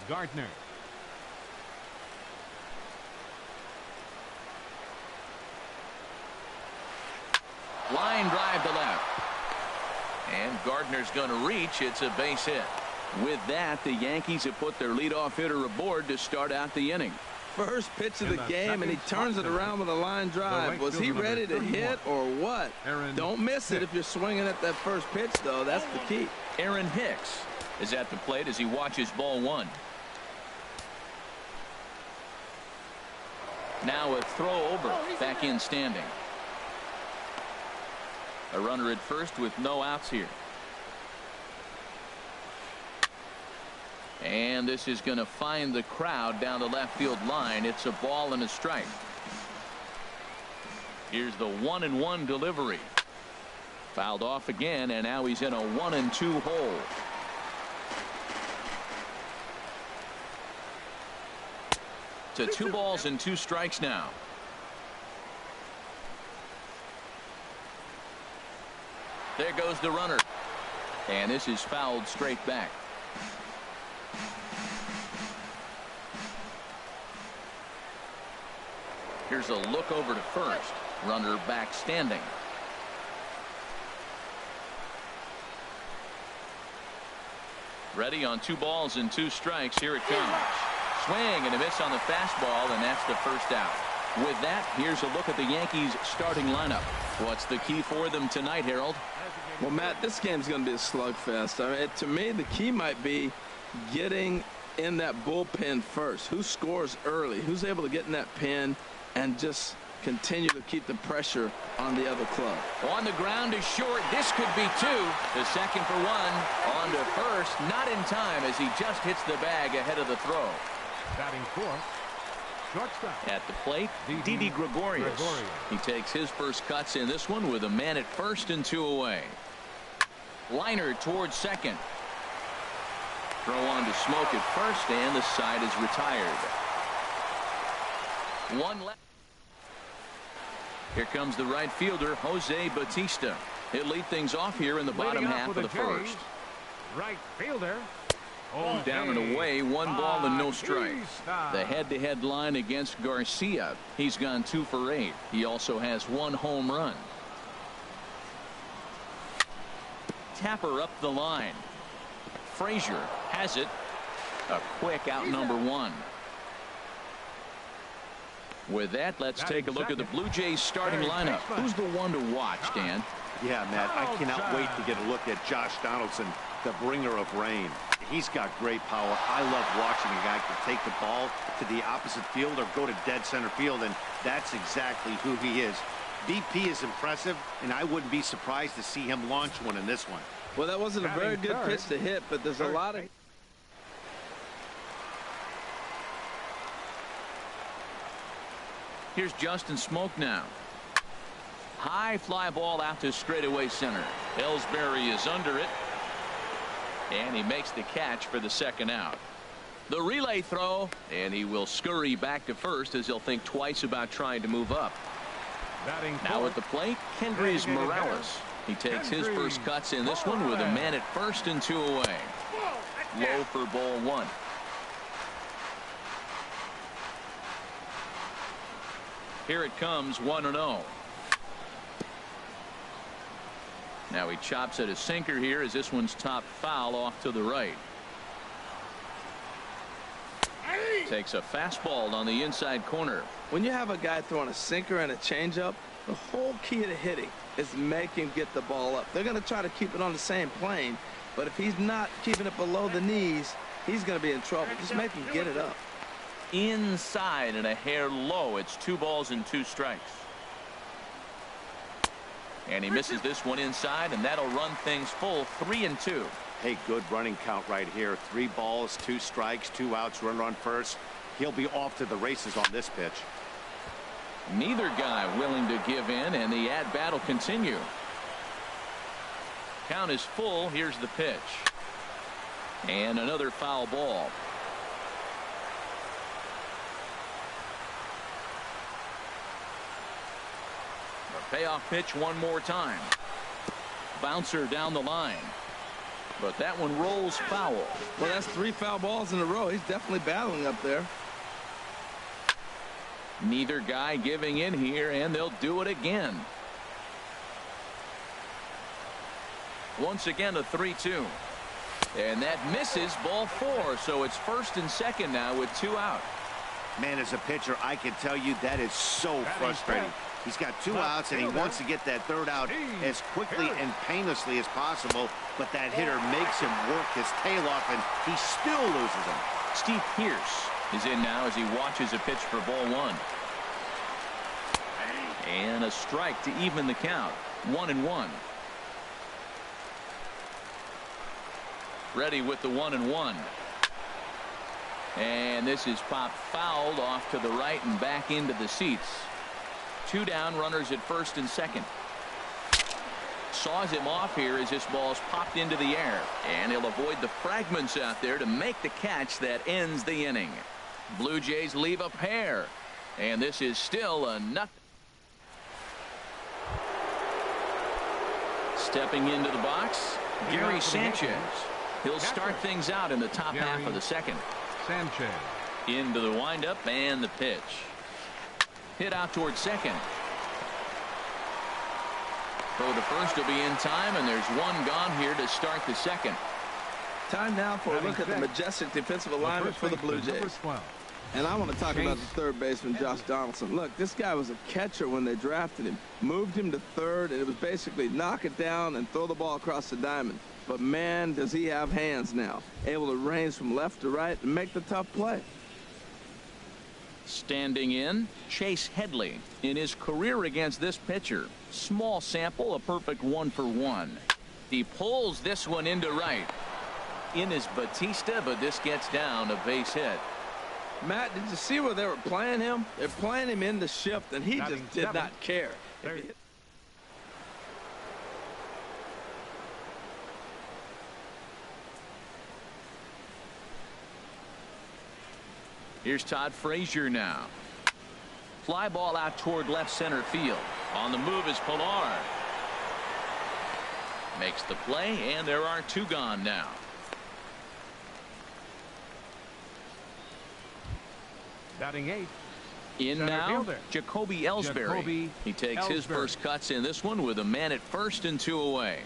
Gardner. Line drive to left. And Gardner's going to reach. It's a base hit. With that, the Yankees have put their leadoff hitter aboard to start out the inning. First pitch of the game, and he turns it around with a line drive. Was he ready to hit or what? Don't miss it if you're swinging at that first pitch, though. That's the key. Aaron Hicks is at the plate as he watches ball one. Now a throw over, back in standing. A runner at first with no outs here. And this is going to find the crowd down the left field line. It's a ball and a strike. Here's the 1-1 delivery. Fouled off again, and now he's in a 1-2 hole. To 2 balls and 2 strikes now. There goes the runner. And this is fouled straight back. Here's a look over to first. Runner back standing. Ready on 2 balls and 2 strikes. Here it comes. Swing and a miss on the fastball, and that's the first out. With that, here's a look at the Yankees starting lineup. What's the key for them tonight, Harold? Well, Matt, this game's going to be a slugfest. I mean, to me, the key might be getting in that bullpen first. Who scores early? Who's able to get in that pen and just continue to keep the pressure on the other club? On the ground is short. This could be 2. The second for 1. On to first. Not in time as he just hits the bag ahead of the throw. Batting fourth, shortstop. At the plate, Didi Gregorius. He takes his first cuts in this one with a man at first and 2 away. Liner towards second. Throw on to Smoke at first, and the side is retired. 1 left. Here comes the right fielder, Jose Bautista. He'll lead things off here in the bottom half of the first. Right fielder. Down and away, 1 ball and no strikes. The head-to-head line against Garcia. He's gone 2 for 8. He also has 1 home run. Tapper up the line. Frazier has it. A quick out number 1. With that, let's take a look at the Blue Jays starting lineup. Who's the one to watch, Dan? Yeah, Matt, I cannot wait to get a look at Josh Donaldson, the bringer of rain. He's got great power. I love watching a guy can take the ball to the opposite field or go to dead center field, and that's exactly who he is. BP is impressive, and I wouldn't be surprised to see him launch one in this one. Well, that wasn't a very good pitch to hit, but there's a lot of... Here's Justin Smoke now. High fly ball out to straightaway center. Ellsbury is under it. And he makes the catch for the second out. The relay throw, and he will scurry back to first as he'll think twice about trying to move up. Now at the plate, Kendrys Morales. He takes his first cuts in this one with a man at first and 2 away. Low for ball 1. Here it comes, 1-0. Now he chops at a sinker here as this one's top foul off to the right. Takes a fastball on the inside corner. When you have a guy throwing a sinker and a changeup, the whole key to hitting is make him get the ball up. They're going to try to keep it on the same plane, but if he's not keeping it below the knees, he's going to be in trouble. Just make him get it up. Inside and a hair low. It's 2 balls and 2 strikes. And he misses this one inside, and that'll run things full 3-2. Hey, good running count right here. 3 balls, 2 strikes, 2 outs, runner on first. He'll be off to the races on this pitch. Neither guy willing to give in, and the at-bat will continue. Count is full. Here's the pitch. And another foul ball. The payoff pitch one more time. Bouncer down the line. But that one rolls foul. Well, that's 3 foul balls in a row. He's definitely battling up there. Neither guy giving in here, and they'll do it again. Once again, a 3-2. And that misses, ball 4. So it's first and second now with 2 out. Man, as a pitcher, I can tell you that is so frustrating. He's got 2 outs, and he wants to get that 3rd out as quickly and painlessly as possible. But that hitter makes him work his tail off, and he still loses him. Steve Pierce is in now as he watches a pitch for ball 1. And a strike to even the count. 1-1. Ready with the 1-1. And this is popped fouled off to the right and back into the seats. 2 down, runners at first and second. Saws him off here as this ball's popped into the air. And he'll avoid the fragments out there to make the catch that ends the inning. Blue Jays leave a pair. And this is still a nothing. Stepping into the box, Gary Sanchez. He'll start things out in the top half of the second. Sanchez. Into the windup and the pitch. Hit out towards second. Throw to first will be in time, and there's 1 gone here to start the second. Time now for a look at the majestic defensive alignment for the Blue Jays. And I want to talk about the 3rd baseman, Josh Donaldson. Look, this guy was a catcher when they drafted him. Moved him to 3rd, and it was basically knock it down and throw the ball across the diamond. But, man, does he have hands now. Able to range from left to right and make the tough play. Standing in, Chase Headley. In his career against this pitcher, small sample, a perfect 1 for 1. He pulls this one into right. In is Batista, but this gets down, a base hit. Matt, did you see where they were playing him? They're playing him in the shift, and he just did not care. Here's Todd Frazier now. Fly ball out toward left center field. On the move is Pilar. Makes the play, and there are 2 gone now. Batting 8. In Center now, fielder. Jacoby Ellsbury. He takes his first cuts in this one with a man at first and 2 away.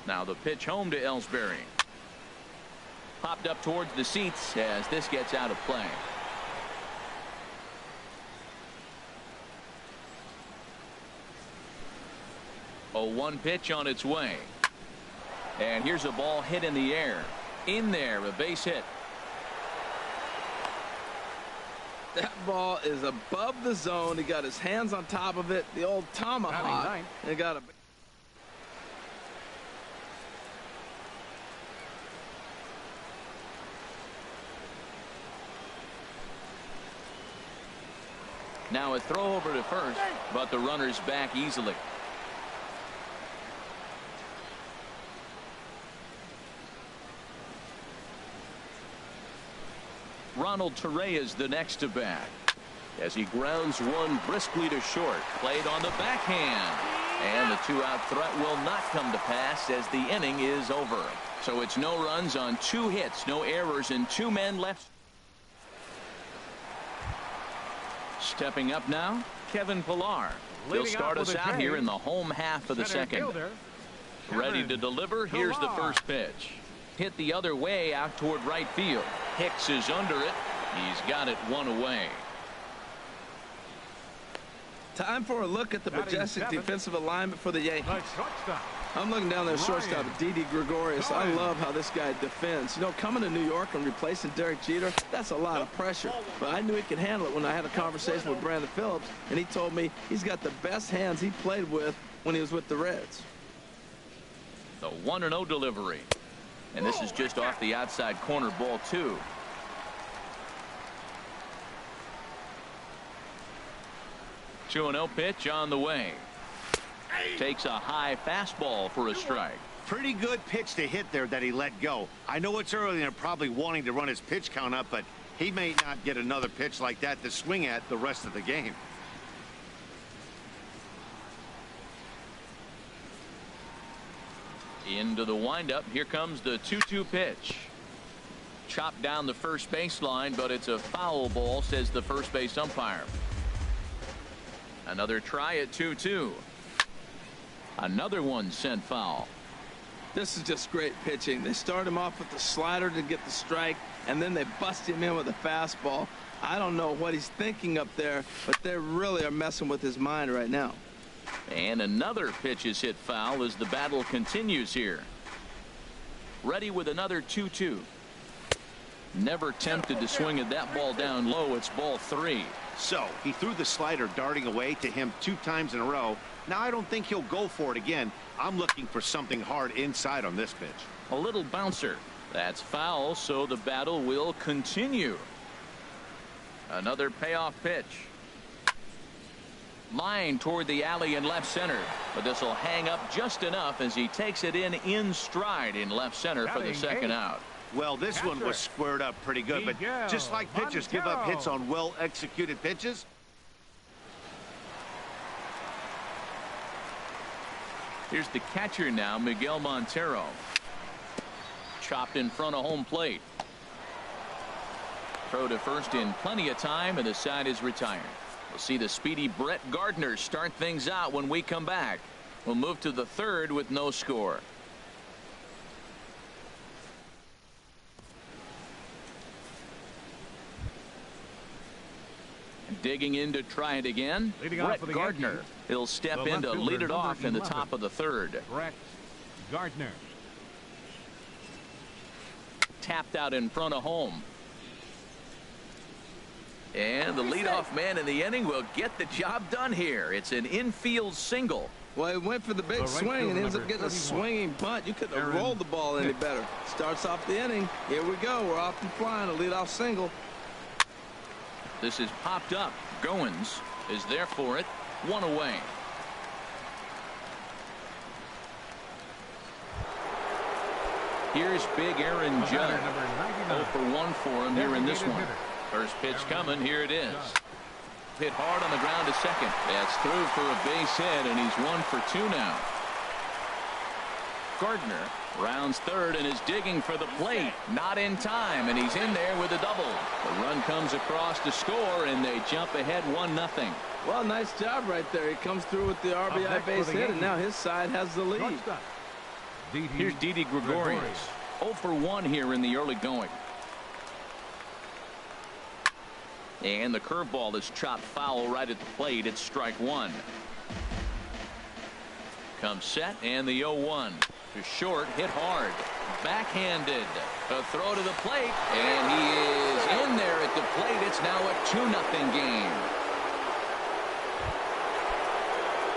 Now the pitch home to Ellsbury. Popped up towards the seats as this gets out of play. A 1 pitch on its way. And here's a ball hit in the air. In there, a base hit. That ball is above the zone. He got his hands on top of it. The old tomahawk. He got a... Now a throw over to first, but the runner's back easily. Ronald Torreyes the next to bat as he grounds one briskly to short. Played on the backhand, and the 2-out threat will not come to pass as the inning is over. So it's no runs on 2 hits, no errors, and 2 men left. Stepping up now, Kevin Pilar. He'll start us out here in the home half of the second. Ready to deliver. Here's the first pitch. Hit the other way out toward right field. Hicks is under it. He's got it 1 away. Time for a look at the majestic defensive alignment for the Yankees. I'm looking down there shortstop, Didi Gregorius. I love how this guy defends. You know, coming to New York and replacing Derek Jeter, that's a lot of pressure. But I knew he could handle it when I had a conversation with Brandon Phillips, and he told me he's got the best hands he played with when he was with the Reds. The 1-0 delivery. And this is just off the outside corner, ball 2. The 2-0 pitch on the way. Takes a high fastball for a strike. Pretty good pitch to hit there that he let go. I know it's early and they're probably wanting to run his pitch count up, but he may not get another pitch like that to swing at the rest of the game. Into the windup. Here comes the 2-2 pitch. Chopped down the first baseline, but it's a foul ball, says the first base umpire. Another try at 2-2. Another one sent foul. This is just great pitching. They start him off with the slider to get the strike, and then they bust him in with a fastball. I don't know what he's thinking up there, but they really are messing with his mind right now. And another pitch is hit foul as the battle continues here. Ready with another 2-2. Never tempted to swing at that ball down low. It's ball 3. So he threw the slider darting away to him 2 times in a row. Now I don't think he'll go for it again. I'm looking for something hard inside on this pitch. A little bouncer. That's foul, so the battle will continue. Another payoff pitch. Line toward the alley in left center, but this will hang up just enough as he takes it in stride in left center for the second out. Well, this one was squared up pretty good, but just like pitchers give up hits on well-executed pitches. Here's the catcher now, Miguel Montero. Chopped in front of home plate. Throw to first in plenty of time, and the side is retired. We'll see the speedy Brett Gardner start things out when we come back. We'll move to the third with no score. Digging in to try it again. Brett Gardner. He'll step in to lead it off in the top of the third. Brett Gardner. Tapped out in front of home. And the leadoff man in the inning will get the job done here. It's an infield single. Well, he went for the big swing and ends up getting a swinging bunt. You couldn't have rolled the ball any better. Starts off the inning. Here we go. We're off and flying. A leadoff single. This is popped up. Goins is there for it. 1 away. Here's big Aaron Judge. 0 for 1 for him here in this one. First pitch coming. Here it is. Hit hard on the ground to second. That's through for a base hit, and he's 1 for 2 now. Gardner rounds third and is digging for the plate. Not in time, and he's in there with a double. The run comes across to score, and they jump ahead 1-0. Well, nice job right there. He comes through with the RBI base hit, and now his side has the lead. Here's Didi Gregorius. 0 for 1 here in the early going. And the curveball is chopped foul right at the plate. It's strike 1. Comes set, and the 0-1. To short, hit hard. Backhanded. A throw to the plate, and he is in there at the plate. It's now a 2-0 game.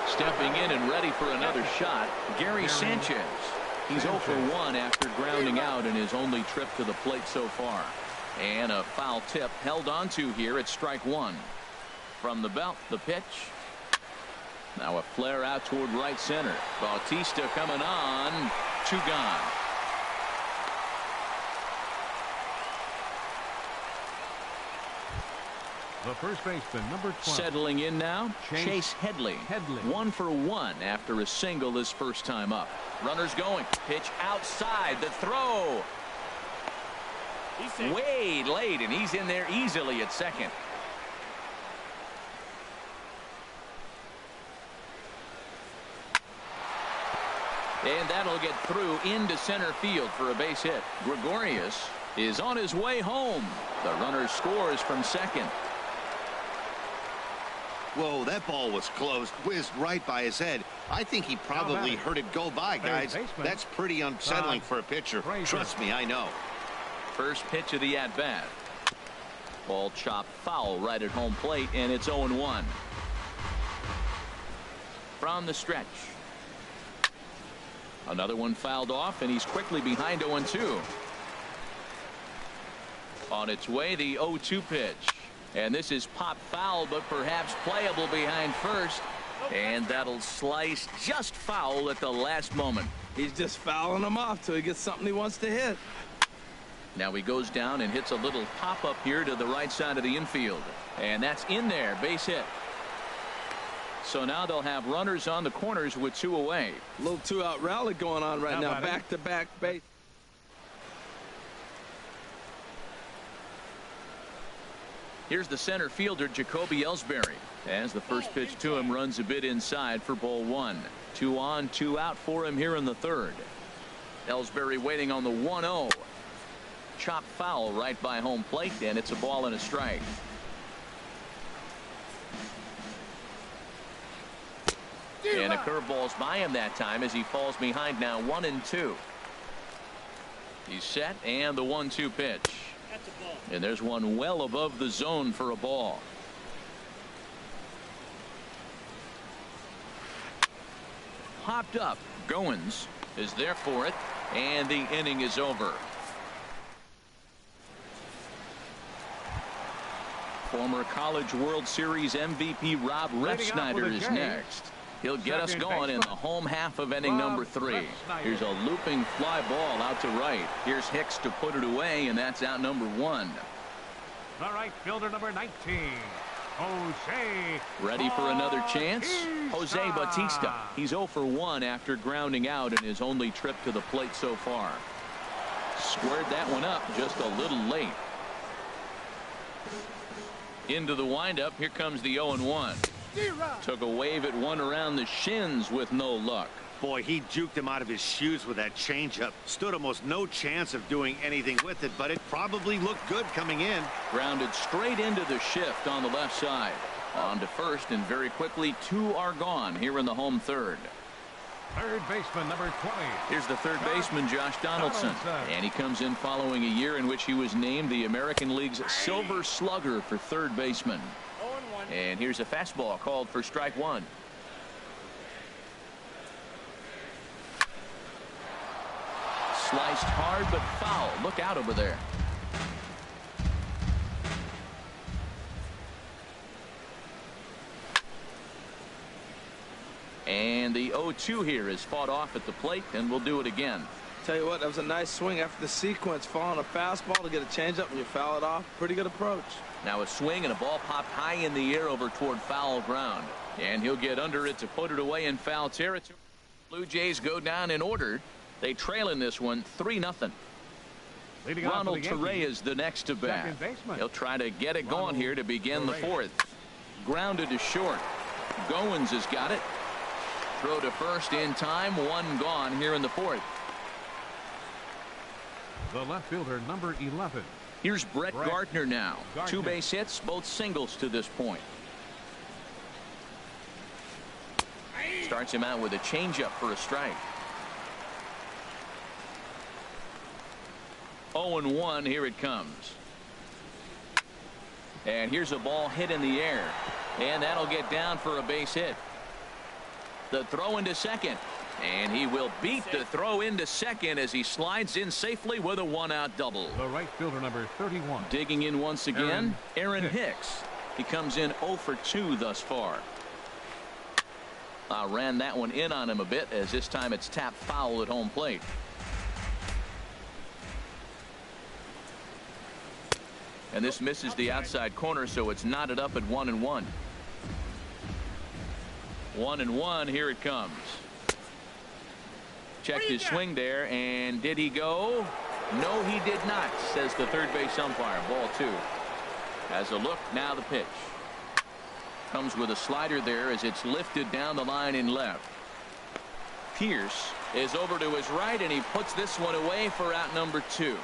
Stepping in and ready for another shot, Gary Sanchez. He's 0 for 1 after grounding out in his only trip to the plate so far. And a foul tip held onto here at strike 1. From the belt, the pitch. Now a flare out toward right center. Bautista coming on. 2 gone. The first baseman, number 12. Settling in now, Chase Headley. 1 for 1 after a single his first time up. Runners going. Pitch outside. The throw. Way late, and he's in there easily at second. And that'll get through into center field for a base hit. Gregorius is on his way home. The runner scores from second. Whoa, that ball was close. Whizzed right by his head. I think he probably heard it go by, guys. That's pretty unsettling for a pitcher. Trust me, I know. First pitch of the at-bat. Ball chopped foul right at home plate, and it's 0-1. From the stretch. Another one fouled off, and he's quickly behind 0-2. On its way, the 0-2 pitch. And this is popped foul, but perhaps playable behind first. And that'll slice just foul at the last moment. He's just fouling him off till he gets something he wants to hit. Now he goes down and hits a little pop-up here to the right side of the infield. And that's in there. Base hit. So now they'll have runners on the corners with 2 away. A little 2-out rally going on right now. Back-to-back base. Here's the center fielder, Jacoby Ellsbury, as the first pitch to him runs a bit inside for ball 1. 2 on, 2 out for him here in the third. Ellsbury waiting on the 1-0. Chop foul right by home plate, and it's a ball and a strike. And a curveball's by him that time as he falls behind now 1-2. He's set, and the 1-2 pitch. And there's one well above the zone for a ball. Popped up. Goins is there for it, and the inning is over. Former College World Series MVP Rob Refsnyder is next. He'll get us going in the home half of inning number 3. Here's a looping fly ball out to right. Here's Hicks to put it away, and that's out number 1. The right fielder, number 19, Jose. Ready for another chance? Jose Bautista. He's 0 for 1 after grounding out in his only trip to the plate so far. Squared that one up just a little late. Into the windup. Here comes the 0-1. Took a wave at one around the shins with no luck. Boy, he juked him out of his shoes with that changeup. Stood almost no chance of doing anything with it, but it probably looked good coming in. Grounded straight into the shift on the left side. On to first, and very quickly 2 are gone here in the home third. Third baseman, number 20. Here's the third baseman, Josh Donaldson. And he comes in following a year in which he was named the American League's Silver Slugger for third baseman. And here's a fastball called for strike 1. Sliced hard but foul. Look out over there. And the 0-2 here is fought off at the plate, and we'll do it again. Tell you what, that was a nice swing after the sequence. Following a fastball to get a changeup and you foul it off. Pretty good approach. Now a swing and a ball popped high in the air over toward foul ground. And he'll get under it to put it away in foul territory. Blue Jays go down in order. They trail in this one 3-0. Ronald Torre is the next to bat. He'll try to get it going here to begin the fourth. Grounded to short. Goins has got it. Throw to first in time. 1 gone here in the fourth. The left fielder, number 11. Here's Brett Gardner now. 2 base hits, both singles to this point. Starts him out with a changeup for a strike. 0-1, here it comes. And here's a ball hit in the air. And that'll get down for a base hit. The throw into second. And he will beat the throw into second as he slides in safely with a 1-out double. The right fielder, number 31. Digging in once again, Aaron Hicks. He comes in 0 for 2 thus far. Ran that one in on him a bit, as this time it's tapped foul at home plate. And this misses the outside corner, so it's knotted up at 1-1. 1-1, here it comes. Checked his swing there, and did he go? No, he did not, says the third base umpire. Ball 2. Has a look, now the pitch. Comes with a slider there as it's lifted down the line in left. Pierce is over to his right, and he puts this one away for out number 2.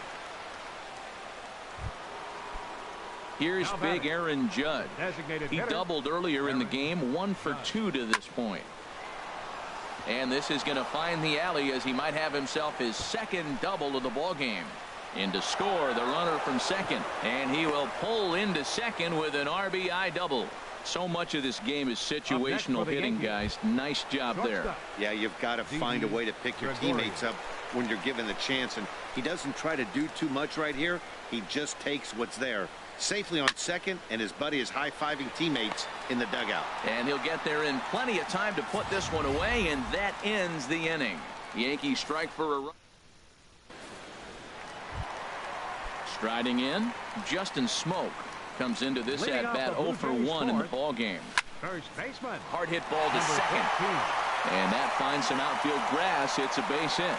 Here's big Aaron Judd. He doubled earlier in the game, 1 for 2 to this point. And this is going to find the alley as he might have himself his second double of the ball game. In to score the runner from second, and he will pull into second with an RBI double. So much of this game is situational hitting, guys. Nice job there. Yeah, you've got to find a way to pick your teammates up when you're given the chance, and he doesn't try to do too much right here. He just takes what's there. Safely on second, and his buddy is high-fiving teammates in the dugout. And he'll get there in plenty of time to put this one away, and that ends the inning. Yankees strike for a run. Striding in, Justin Smoke comes into this at bat 0 for 1 in the ball game. First baseman. Hard hit ball to Number second. 14. And that finds some outfield grass. It's a base hit.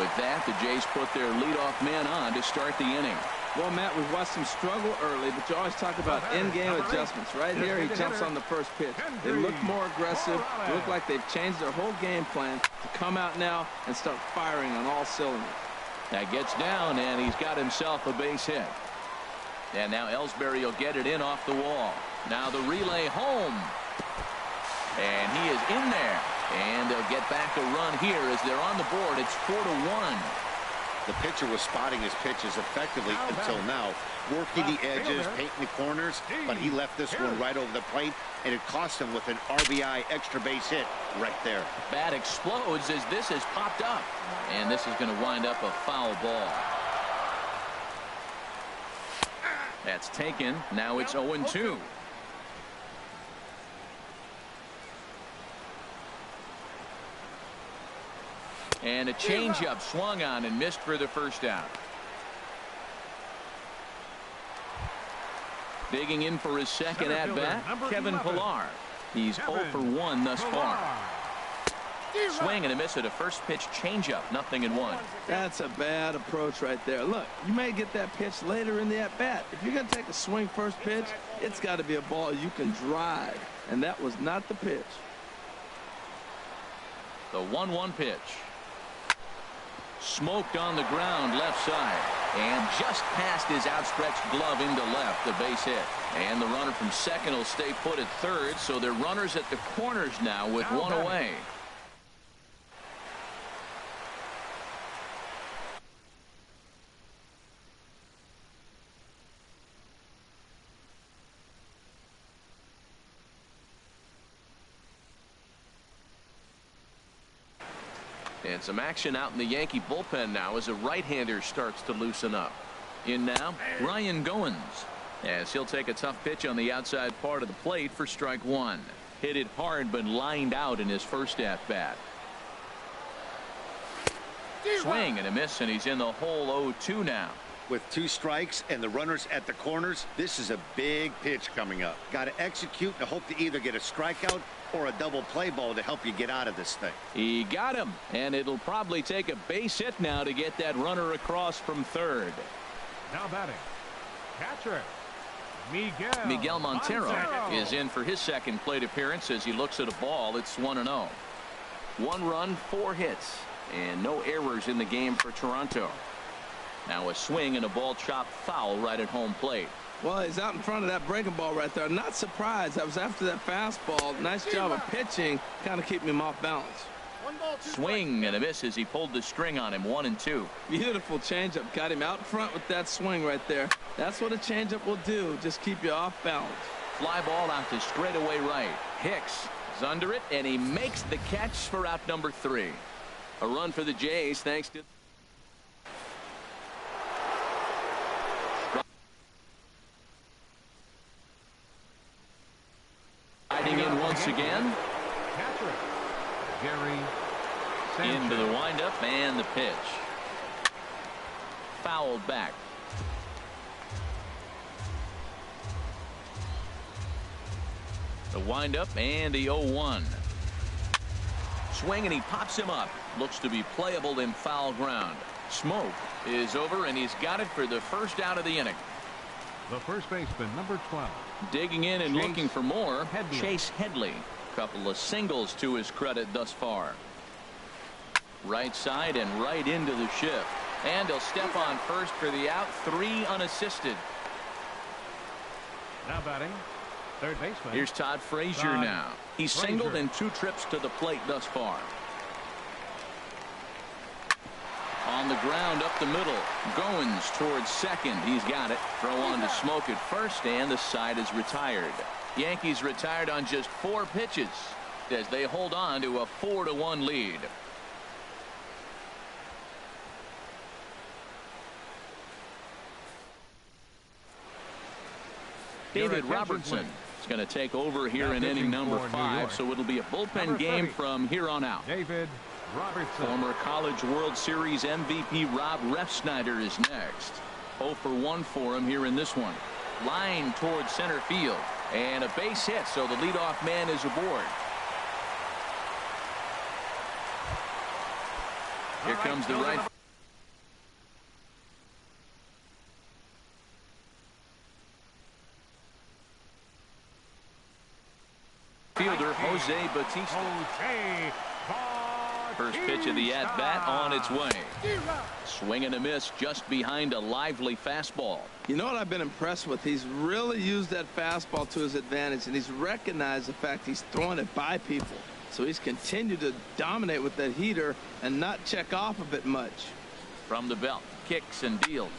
With that, the Jays put their leadoff man on to start the inning. Well, Matt, we've watched him struggle early, but you always talk about in-game adjustments. Right here, he jumps on the first pitch. They look more aggressive. They look like they've changed their whole game plan to come out now and start firing on all cylinders. That gets down, and he's got himself a base hit. And now Ellsbury will get it in off the wall. Now the relay home. And he is in there. And they'll get back a run here as they're on the board. It's 4-1. The pitcher was spotting his pitches effectively until now, working the edges, painting the corners, but he left this one right over the plate, and it cost him with an RBI extra base hit right there. Bat explodes as this has popped up. And this is going to wind up a foul ball. That's taken. Now it's 0-2. And a changeup swung on and missed for the first out. Digging in for his second at-bat, Kevin Pillar. He's 0 for 1 thus far. Swing and a miss at a first pitch changeup, 0-1. That's a bad approach right there. Look, you may get that pitch later in the at-bat. If you're going to take a swing first pitch, it's got to be a ball you can drive. And that was not the pitch. The 1-1 pitch. Smoked on the ground left side. And just past his outstretched glove into left, the base hit. And the runner from second will stay put at third, so they're runners at the corners now with one away. And some action out in the Yankee bullpen now as a right-hander starts to loosen up. In now, Ryan Goins, as he'll take a tough pitch on the outside part of the plate for strike one. Hit it hard but lined out in his first at-bat. Swing and a miss, and he's in the hole 0-2 now. With 2 strikes and the runners at the corners, this is a big pitch coming up. Got to execute and hope to either get a strikeout or a double play ball to help you get out of this thing. He got him, and it'll probably take a base hit now to get that runner across from third. Now batting, catcher Miguel Montero is in for his second plate appearance as he looks at a ball. It's 1-0. 1 run, 4 hits, and no errors in the game for Toronto. Now a swing and a ball chopped foul right at home plate. Well, he's out in front of that breaking ball right there. Not surprised. I was after that fastball. Nice job of pitching, kind of keeping him off balance. Swing and a miss as he pulled the string on him. 1-2. Beautiful changeup. Got him out front with that swing right there. That's what a changeup will do. Just keep you off balance. Fly ball out to straightaway right. Hicks is under it, and he makes the catch for out number 3. A run for the Jays thanks to riding in once again. Into the windup and the pitch. Fouled back. The windup and the 0-1. Swing and he pops him up. Looks to be playable in foul ground. Smoke is over and he's got it for the first out of the inning. The first baseman, number 12. Digging in and looking for more, Chase Headley. Couple of singles to his credit thus far. Right side and right into the shift. And he'll step on first for the out. 3 unassisted. Now batting, third baseman. Here's Todd Frazier now. He's singled in 2 trips to the plate thus far. On the ground up the middle. Goins towards second. He's got it. Throw on to Smoke at first, and the side is retired. Yankees retired on just 4 pitches as they hold on to a 4-1 lead. David Robertson is going to take over here in inning number 5, so it'll be a bullpen game from here on out. David Robertson. Former College World Series MVP Rob Refsnyder is next. 0 for 1 for him here in this one. Line towards center field. And a base hit, so the leadoff man is aboard. Here comes the right fielder, Jose Bautista. First pitch of the at-bat on its way. Swing and a miss just behind a lively fastball. You know what I've been impressed with? He's really used that fastball to his advantage, and he's recognized the fact he's throwing it by people. So he's continued to dominate with that heater and not check off a bit much. From the belt, kicks and deals.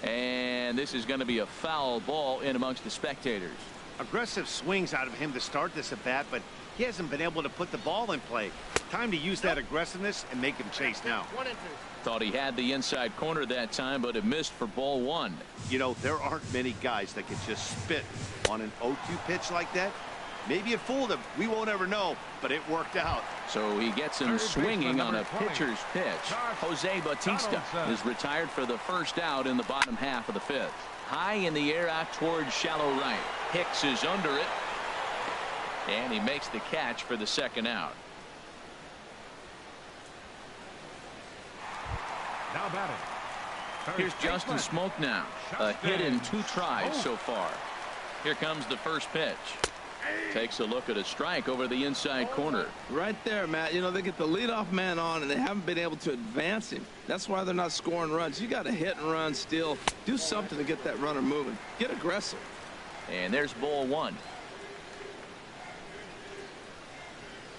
And this is going to be a foul ball in amongst the spectators. Aggressive swings out of him to start this at bat, but he hasn't been able to put the ball in play. Time to use that aggressiveness and make him chase now. Thought he had the inside corner that time, but it missed for ball one. You know, there aren't many guys that can just spit on an 0-2 pitch like that. Maybe it fooled him. We won't ever know, but it worked out. So he gets him swinging on a pitcher's pitch. Jose Bautista is retired for the first out in the bottom half of the fifth. High in the air out towards shallow right. Hicks is under it. And he makes the catch for the second out. Now batting. Here's Justin Smoke now. A hit in 2 tries so far. Here comes the first pitch. Takes a look at a strike over the inside corner. Right there, Matt. You know, they get the leadoff man on, and they haven't been able to advance him. That's why they're not scoring runs. You got to hit and run still. Do something to get that runner moving. Get aggressive. And there's ball one.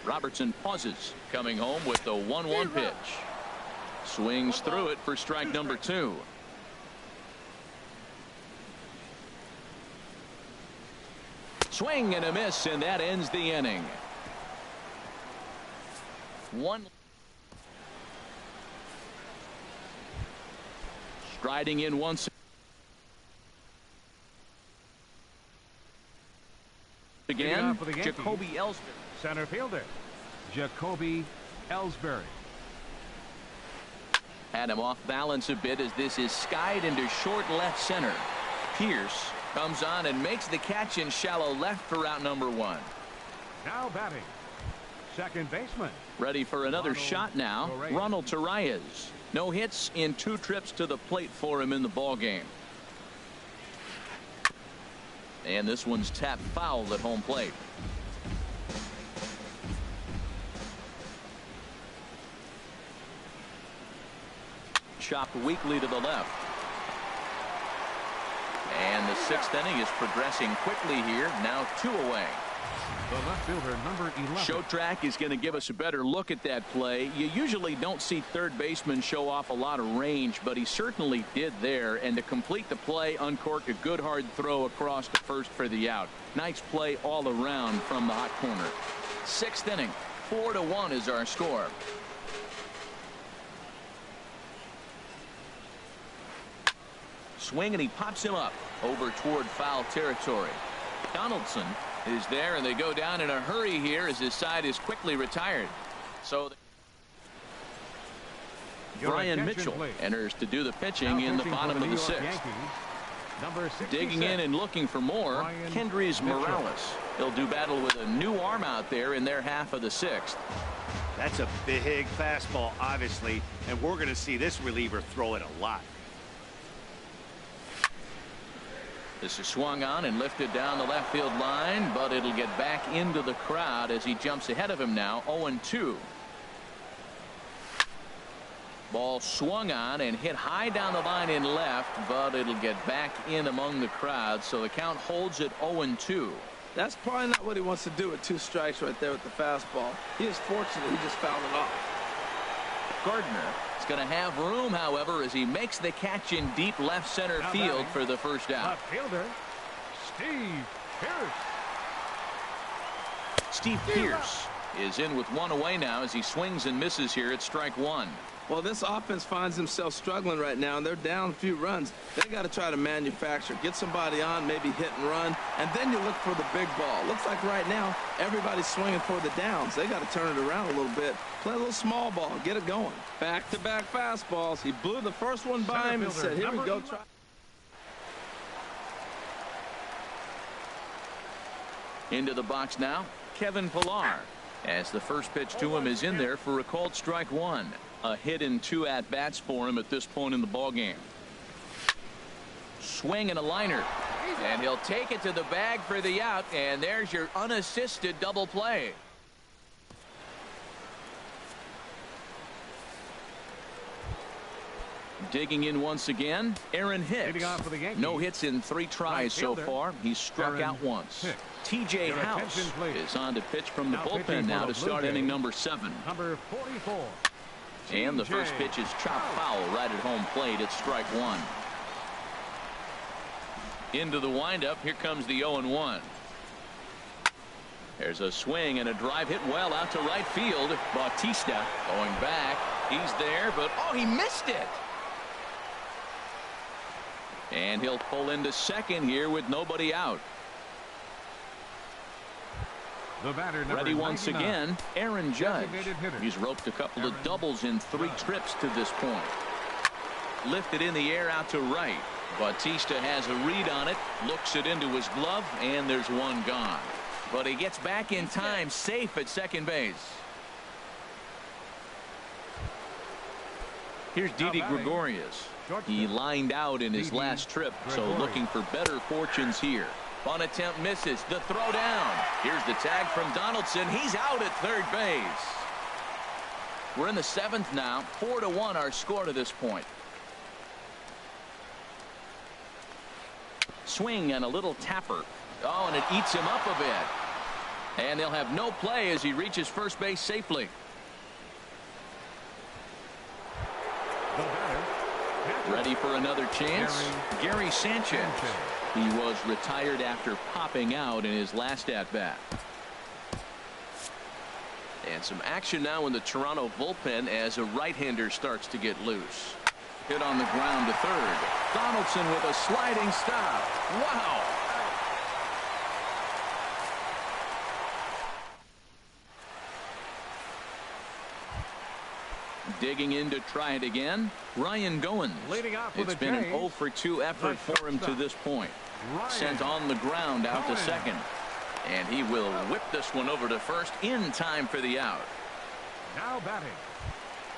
Robertson pauses, coming home with the 1-1 pitch. Swings through it for strike number 2. Swing and a miss, and that ends the inning. Striding in once again, Jacoby Ellsbury. Center fielder, Jacoby Ellsbury. Had him off balance a bit as this is skied into short left center. Pierce comes on and makes the catch in shallow left for out number 1. Now batting, second baseman. Ready for another shot now. Ronald Torreyes. No hits in 2 trips to the plate for him in the ball game. And this one's tapped foul at home plate. Chopped weakly to the left. And the 6th inning is progressing quickly here. Now 2 away. The left fielder, number 11. Showtrack is going to give us a better look at that play. You usually don't see third baseman show off a lot of range, but he certainly did there. And to complete the play, uncorked a good hard throw across to first for the out. Nice play all around from the hot corner. 6th inning, 4-1 is our score. Swing, and he pops him up over toward foul territory. Donaldson is there, and they go down in a hurry here as his side is quickly retired. So Brian Mitchell enters to do the pitching in the bottom of the 6th. Digging in and looking for more, Kendrys Morales. He'll do battle with a new arm out there in their half of the 6th. That's a big fastball, obviously, and we're going to see this reliever throw it a lot. This is swung on and lifted down the left field line, but it'll get back into the crowd as he jumps ahead of him now. 0-2. Ball swung on and hit high down the line in left, but it'll get back in among the crowd, so the count holds at 0-2. That's probably not what he wants to do with 2 strikes right there with the fastball. He is fortunate he just fouled it off. Gardner is going to have room, however, as he makes the catch in deep left center field for the first out. Left fielder, Steve Pierce. Steve Pierce is in with 1 away now as he swings and misses here at strike 1. Well, this offense finds themselves struggling right now, and they're down a few runs. They got to try to manufacture, get somebody on, maybe hit and run, and then you look for the big ball. Looks like right now everybody's swinging for the downs. They got to turn it around a little bit, play a little small ball, get it going. Back-to-back fastballs. He blew the first one by him and said, "Here we go." Into the box now, Kevin Pillar. As the first pitch to him is in there for a called strike one. A hit in 2 at-bats for him at this point in the ballgame. Swing and a liner. And he'll take it to the bag for the out, and there's your unassisted double play. Digging in once again, Aaron Hicks. No hits in 3 tries so far. He's struck out once. T.J. House is on to pitch from the bullpen now to start inning number 7. Number 44. And the first pitch is chopped foul right at home plate. It's strike one. Into the windup. Here comes the 0-1. There's a swing and a drive hit well out to right field. Bautista going back. He's there, but oh, he missed it. And he'll pull into second here with nobody out. The batter, ready once 99. again, Aaron Judge. He's roped a couple of doubles in 3 trips to this point. Lifted in the air out to right. Bautista has a read on it, looks it into his glove, and there's one gone. But he gets back in time, safe at second base. Here's Didi Gregorius. He lined out in his last trip, so looking for better fortunes here. One attempt misses. The throw down. Here's the tag from Donaldson. He's out at third base. We're in the 7th now. 4-1 our score to this point. Swing and a little tapper. Oh, and it eats him up a bit. And they'll have no play as he reaches first base safely. Ready for another chance? Gary Sanchez. He was retired after popping out in his last at-bat. And some action now in the Toronto bullpen as a right-hander starts to get loose. Hit on the ground to third. Donaldson with a sliding stop. Wow. Digging in to try it again, Ryan Goins. It's been an 0 for 2 effort for him to this point. Sent on the ground out to second. And he will whip this one over to first in time for the out. Now batting.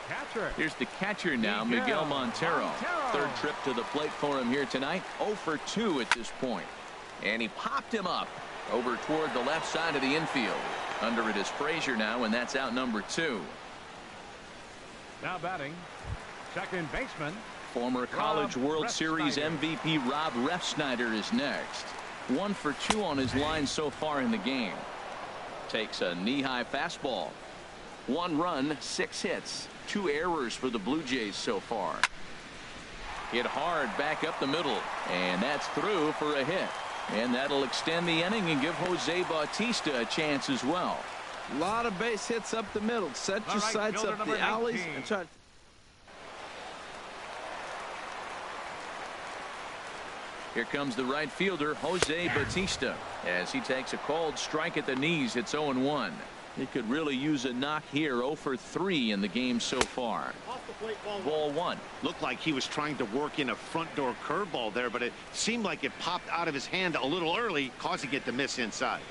Catcher. Here's the catcher now, Miguel Montero. Third trip to the plate for him here tonight. 0 for 2 at this point. And he popped him up over toward the left side of the infield. Under it is Frazier now, and that's out number 2. Now batting, second baseman. Former College World Series MVP Rob Refsnyder is next. 1 for 2 on his line so far in the game. Takes a knee-high fastball. 1 run, 6 hits, 2 errors for the Blue Jays so far. Hit hard back up the middle, and that's through for a hit. And that'll extend the inning and give Jose Bautista a chance as well. A lot of base hits up the middle. Set your sights up the alleys and try. Here comes the right fielder, Jose Bautista, as he takes a called strike at the knees. It's 0-1. He could really use a knock here. 0 for 3 in the game so far. Ball 1. Looked like he was trying to work in a front door curveball there, but it seemed like it popped out of his hand a little early, causing it to miss inside.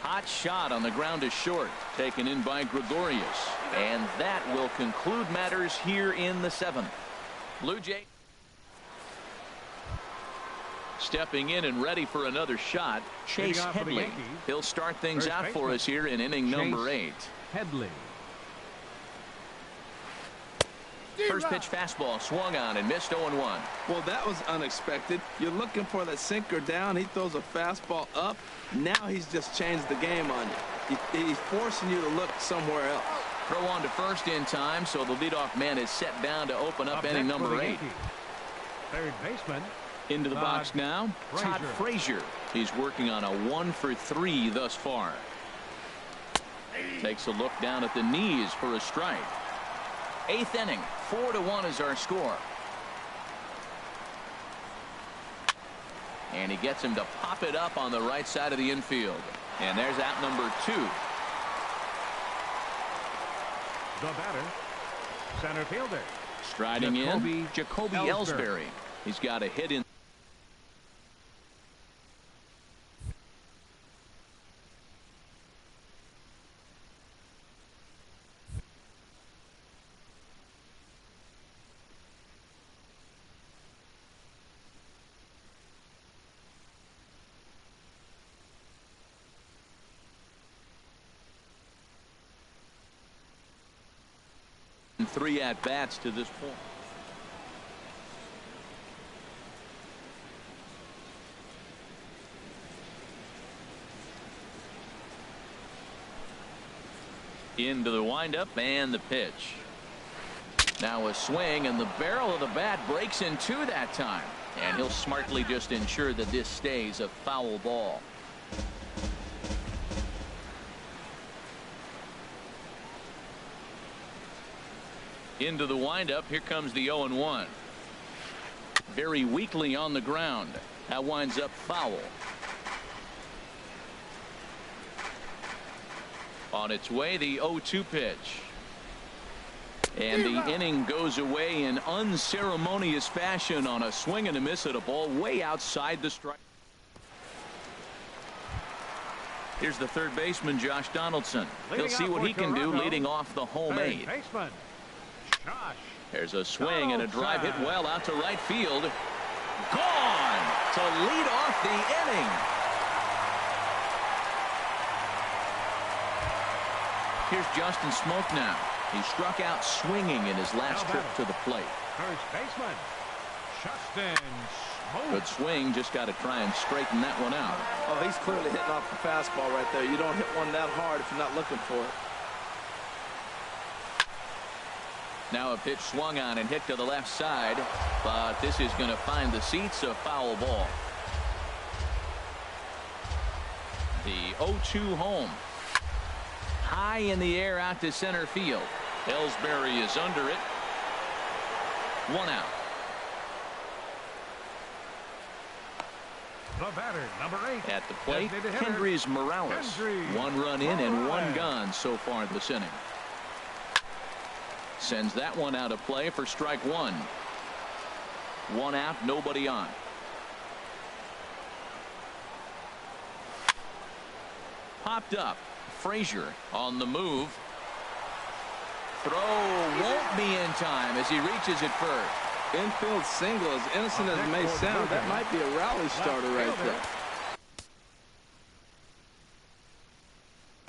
Hot shot on the ground to short, taken in by Gregorius, and that will conclude matters here in the 7th. Blue Jay stepping in and ready for another shot, Chase Headley. He'll start things out for us here in inning number 8. Headley. First pitch fastball swung on and missed. 0-1. Well, that was unexpected. You're looking for that sinker down. He throws a fastball up. Now he's just changed the game on you. He's forcing you to look somewhere else. Throw on to first in time, so the leadoff man is set down to open up inning number 8. Third baseman. Into the box now, Todd Frazier. He's working on a 1 for 3 thus far. Takes a look down at the knees for a strike. 8th inning, 4-1 is our score. And he gets him to pop it up on the right side of the infield. And there's out number 2. The batter, center fielder. Striding in, Jacoby Ellsbury. He's got a hit in. 3 at-bats to this point. Into the windup and the pitch. Now a swing, and the barrel of the bat breaks in 2 that time. And he'll smartly just ensure that this stays a foul ball. Into the windup. Here comes the 0-1. Very weakly on the ground. That winds up foul. On its way, the 0-2 pitch. And the inning goes away in unceremonious fashion on a swing and a miss at a ball way outside the strike. Here's the third baseman, Josh Donaldson. He'll see what he can do leading off the home 8. There's a swing and a drive hit well out to right field. Gone to lead off the inning. Here's Justin Smoke now. He struck out swinging in his last trip to the plate. First baseman, Justin Smoke. Good swing, just got to try and straighten that one out. Oh, he's clearly hitting off the fastball right there. You don't hit one that hard if you're not looking for it. Now a pitch swung on and hit to the left side, but this is going to find the seats, a foul ball. The 0-2 home. High in the air out to center field. Ellsbury is under it. 1 out. The batter, number 8. At the plate, Kendrys Morales. 1 run in and 1 gone so far this inning. Sends that one out of play for strike 1. 1 out, nobody on. Popped up. Frazier on the move. Throw won't be in time as he reaches it first. Infield single, as innocent as it may sound, that might be a rally starter right there.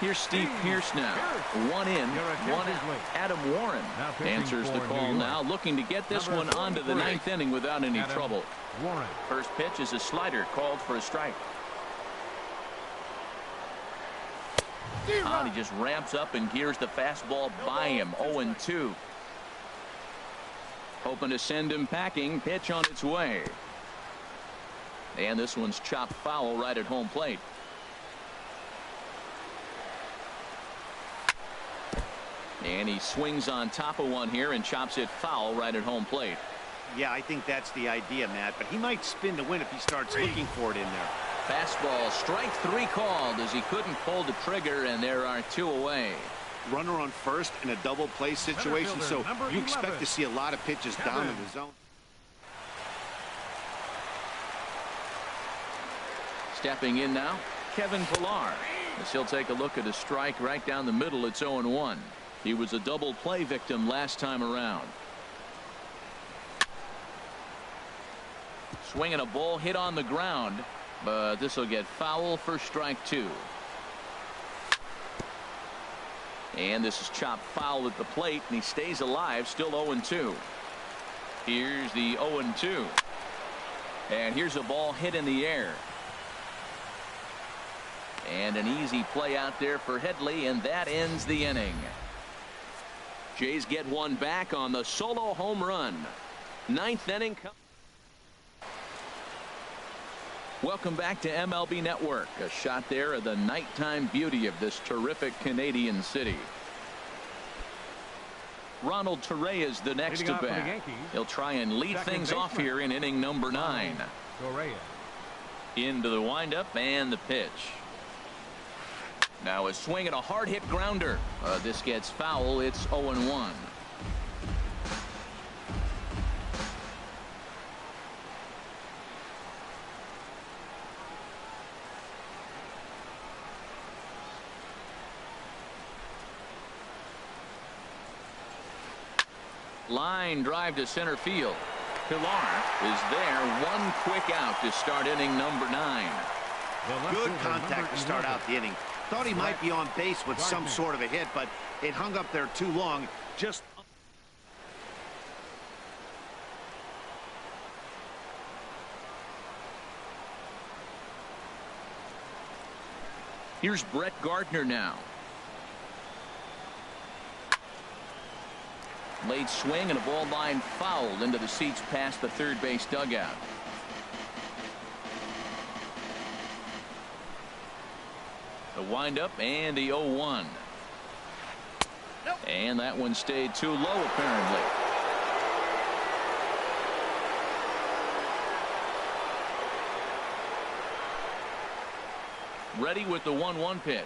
Here's Steve Pearce now. 1 in, 1 out. Adam Warren answers the call now, looking to get this one onto the 9th inning without any trouble. First pitch is a slider called for a strike. He just ramps up and gears the fastball by him. 0-2. Hoping to send him packing. Pitch on its way. And this one's chopped foul right at home plate. And he swings on top of one here and chops it foul right at home plate. Yeah, I think that's the idea, Matt, but he might spin to win if he starts looking for it in there. Fastball, strike 3 called as he couldn't pull the trigger, and there are 2 away. Runner on first in a double play situation, so you expect to see a lot of pitches down in the zone. Stepping in now, Kevin Pillar. As he'll take a look at a strike right down the middle. It's 0-1. He was a double play victim last time around. Swinging a ball hit on the ground, but this will get foul for strike 2. And this is chopped foul at the plate, and he stays alive, still 0-2. Here's the 0-2. And here's a ball hit in the air. And an easy play out there for Headley, and that ends the inning. Jays get one back on the solo home run. 9th inning. Welcome back to MLB Network. A shot there of the nighttime beauty of this terrific Canadian city. Ronald Torreyes is the next to bat. He'll try and lead things off here in inning number 9. Into the windup and the pitch. Now a swing and a hard hit grounder. This gets foul. It's 0-1. Line drive to center field. Pillar is there. One quick out to start inning number 9. Good contact to start out the inning. Thought he might be on base with some sort of a hit, but it hung up there too long. Just Here's Brett Gardner now. Late swing and a ball line fouled into the seats past the third base dugout. The windup and the 0-1. And that one stayed too low apparently. Ready with the 1-1 pitch.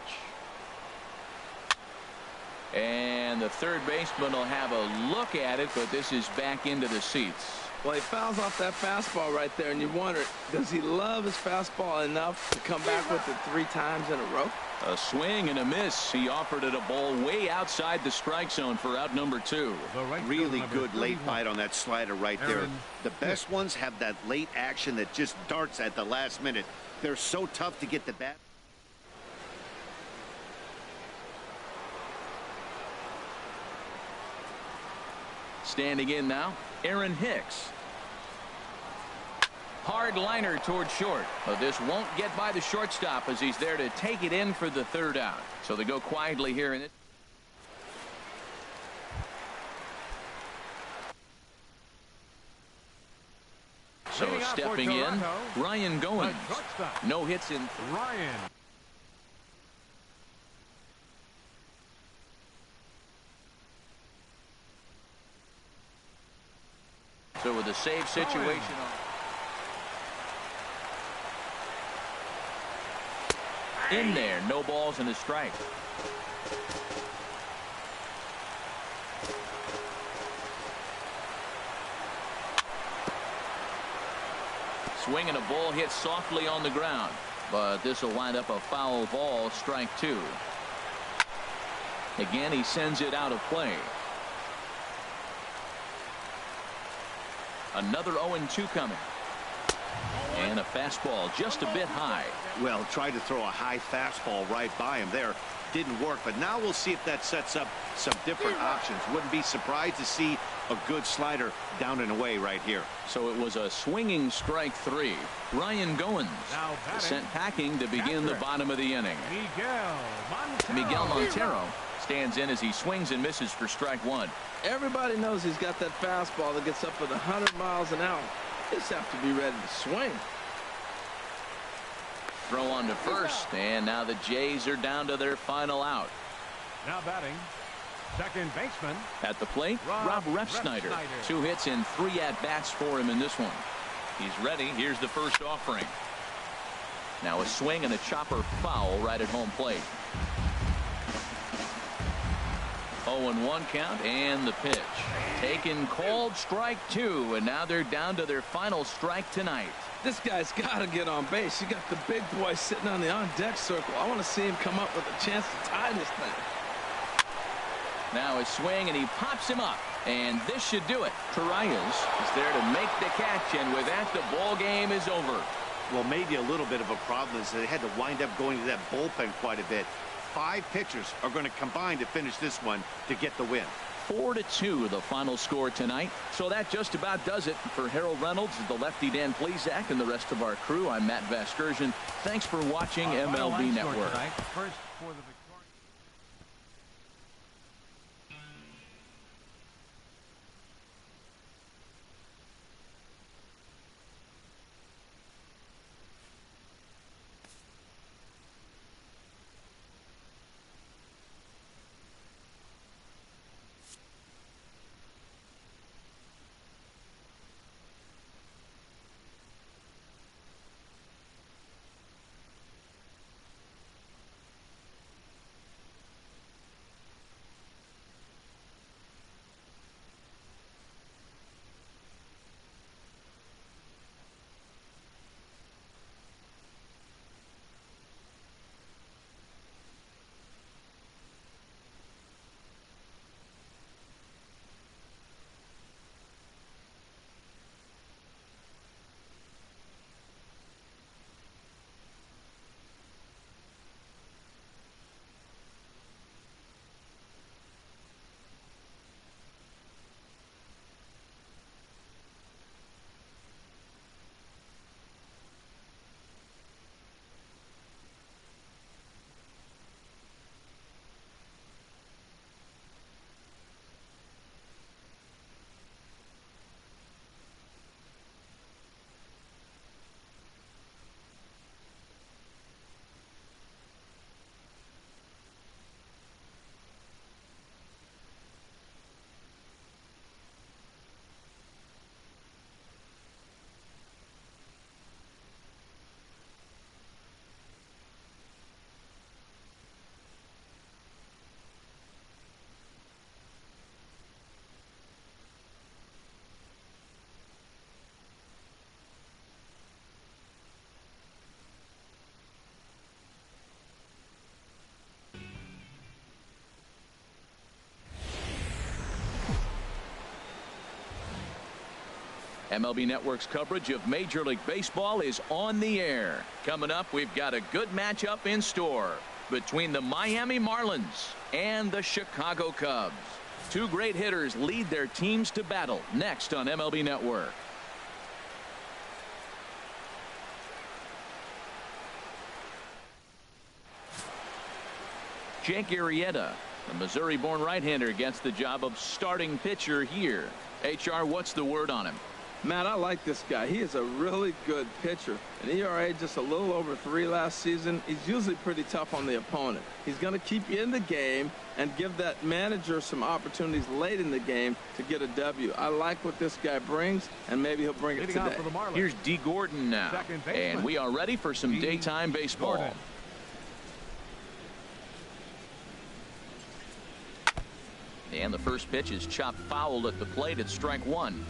And the third baseman will have a look at it, but this is back into the seats. Well, he fouls off that fastball right there, and you wonder, does he love his fastball enough to come back with it 3 times in a row? A swing and a miss. He offered it a ball way outside the strike zone for out number 2. Really good late bite on that slider right there. The best ones have that late action that just darts at the last minute. They're so tough to get the bat. Standing in now, Aaron Hicks. Hard liner toward short, but this won't get by the shortstop as he's there to take it in for the 3rd out. So they go quietly here in it. So stepping in, Ryan Goins. No hits in. Ryan. So with a save situation in there, no balls and a strike. Swing and a ball hit softly on the ground, but this will wind up a foul ball, strike 2. Again, he sends it out of play. Another 0-2 coming. And a fastball just a bit high. Well, tried to throw a high fastball right by him there. Didn't work, but now we'll see if that sets up some different options. Wouldn't be surprised to see a good slider down and away right here. So it was a swinging strike 3. Ryan Goins sent packing to begin the bottom of the inning. Miguel Montero stands in as he swings and misses for strike 1. Everybody knows he's got that fastball that gets up at 100 miles an hour. He just have to be ready to swing. Throw on to first, and now the Jays are down to their final out. Now batting, second baseman. At the plate, Rob Refsnyder. 2 hits and 3 at-bats for him in this one. He's ready. Here's the first offering. Now a swing and a chopper foul right at home plate. 0-1 count and the pitch. Taken, called, strike 2, and now they're down to their final strike tonight. This guy's got to get on base. You got the big boy sitting on the on-deck circle. I want to see him come up with a chance to tie this thing. Now a swing, and he pops him up, and this should do it. Torreyes is there to make the catch, and with that, the ball game is over. Well, maybe a little bit of a problem is they had to wind up going to that bullpen quite a bit. 5 pitchers are going to combine to finish this one to get the win. 4-2 the final score tonight. So that just about does it. For Harold Reynolds, the lefty Dan Plesac, and the rest of our crew, I'm Matt Vasgersian. Thanks for watching MLB Network. First for the MLB Network's coverage of Major League Baseball is on the air. Coming up, we've got a good matchup in store between the Miami Marlins and the Chicago Cubs. Two great hitters lead their teams to battle next on MLB Network. Jake Arrieta, the Missouri-born right-hander, gets the job of starting pitcher here. HR, what's the word on him? Matt, I like this guy. He is a really good pitcher. An ERA just a little over 3 last season. He's usually pretty tough on the opponent. He's going to keep you in the game and give that manager some opportunities late in the game to get a W. I like what this guy brings, and maybe he'll bring it today. Here's D. Gordon now, and we are ready for some daytime baseball. Gordon. And the first pitch is chopped foul at the plate at strike one.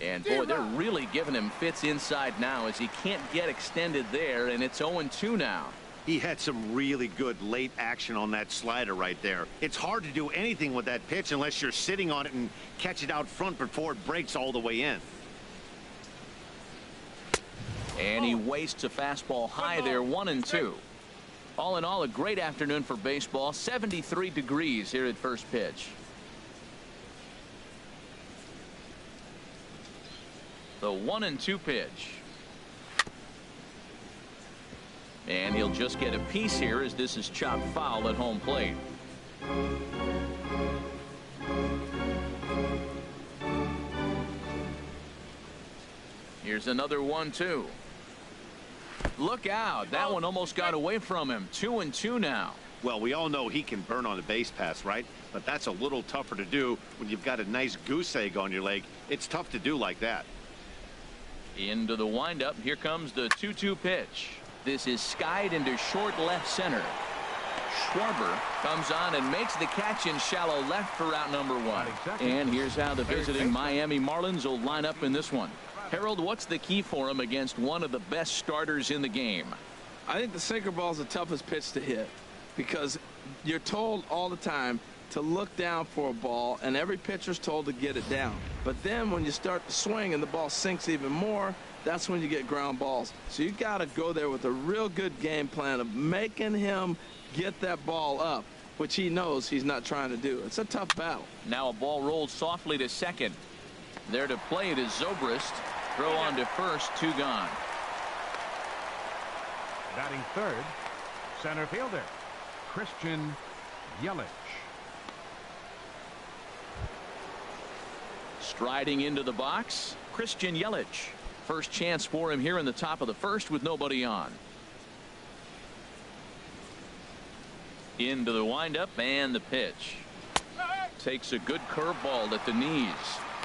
And boy, they're really giving him fits inside now as he can't get extended there, and it's 0-2 now. He had some really good late action on that slider right there. It's hard to do anything with that pitch unless you're sitting on it and catch it out front before it breaks all the way in. And he wastes a fastball high there, 1-2. All in all, a great afternoon for baseball. 73 degrees here at first pitch. The 1-2 pitch. And he'll just get a piece here as this is chopped foul at home plate. Here's another 1-2. Look out. That one almost got away from him. 2-2 now. Well, we all know he can burn on the base pass, right? But that's a little tougher to do when you've got a nice goose egg on your leg. It's tough to do like that. Into the windup. Here comes the 2-2 pitch. This is skied into short left center. Schwarber comes on and makes the catch in shallow left for out number one. And here's how the visiting Miami Marlins will line up in this one. Harold, what's the key for him against one of the best starters in the game? I think the sinker ball is the toughest pitch to hit because you're told all the time to look down for a ball, and every pitcher's told to get it down. But then when you start to swing and the ball sinks even more, that's when you get ground balls. So you got to go there with a real good game plan of making him get that ball up, which he knows he's not trying to do. It's a tough battle. Now a ball rolled softly to second. There to play it is Zobrist. Throw on to first, 2 gone. Batting third, center fielder, Christian Yelich. Striding into the box, Christian Yelich. First chance for him here in the top of the first with nobody on. Into the windup and the pitch. Takes a good curveball at the knees.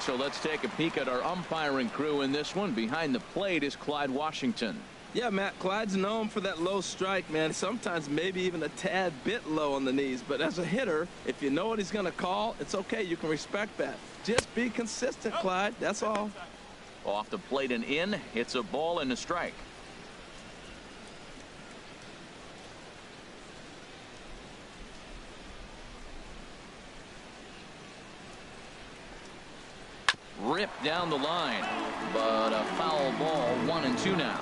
So let's take a peek at our umpiring crew in this one. Behind the plate is Clyde Washington. Yeah, Matt, Clyde's known for that low strike, man. Sometimes maybe even a tad bit low on the knees. But as a hitter, if you know what he's going to call, it's okay. You can respect that. Just be consistent, Clyde. That's all. Off the plate and in. It's a ball and a strike. Ripped down the line, but a foul ball. 1-2 now.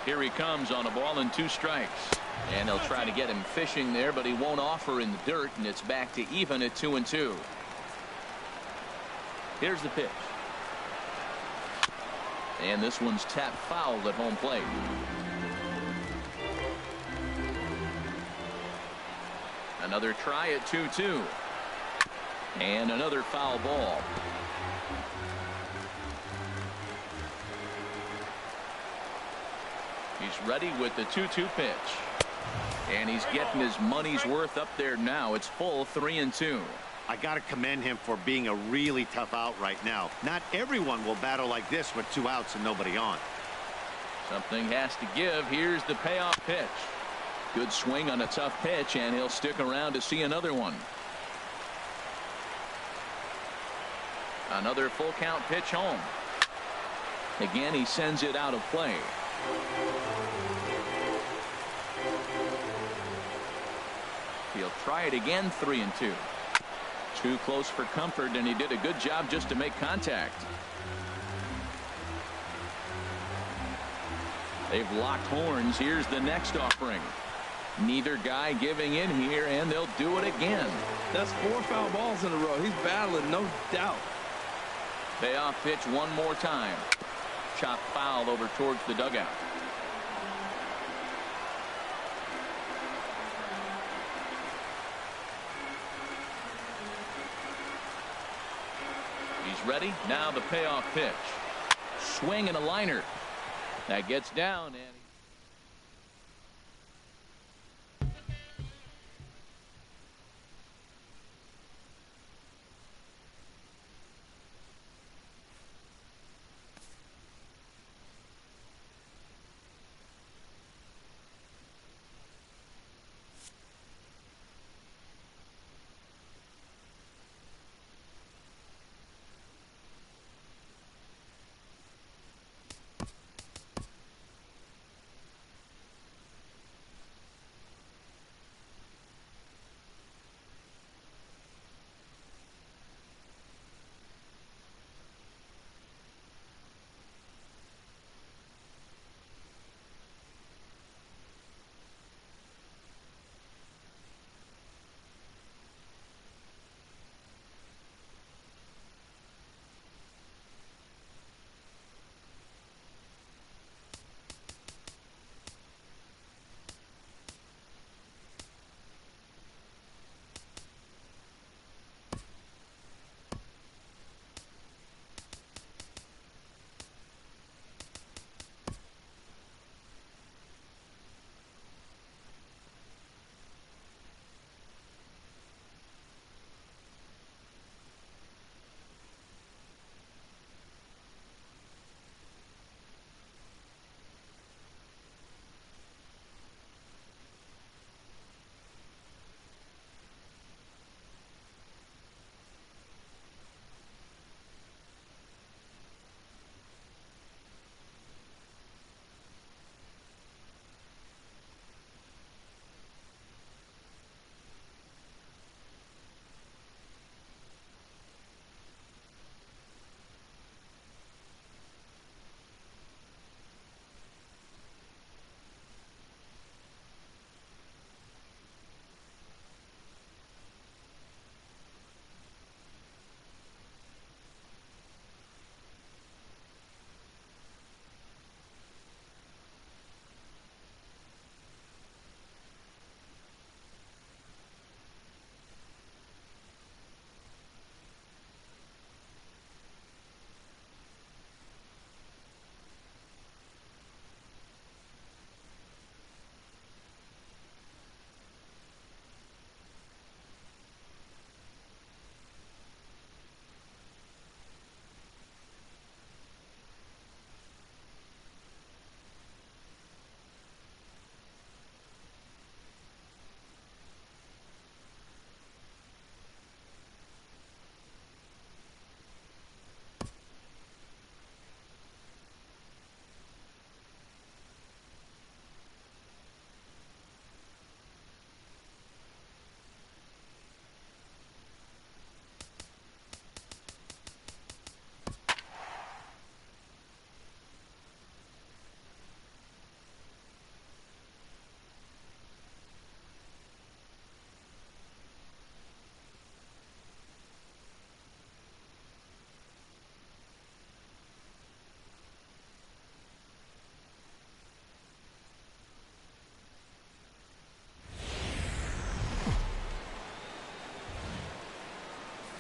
Here he comes on a ball and 2 strikes. And they'll try to get him fishing there, but he won't offer in the dirt, and it's back to even at 2-2. Here's the pitch. And this one's tapped foul at home plate. Another try at 2-2. And another foul ball. He's ready with the 2-2 pitch. And he's getting his money's worth up there now. It's full 3-2. I got to commend him for being a really tough out right now. Not everyone will battle like this with 2 outs and nobody on. Something has to give. Here's the payoff pitch. Good swing on a tough pitch, and he'll stick around to see another one. Another full count pitch home. Again, he sends it out of play. He'll try it again, 3-2. Too close for comfort, and he did a good job just to make contact. They've locked horns. Here's the next offering. Neither guy giving in here, and they'll do it again. That's 4 foul balls in a row. He's battling, no doubt. Payoff pitch one more time. Chop foul over towards the dugout. He's ready. Now the payoff pitch. Swing and a liner. That gets down, and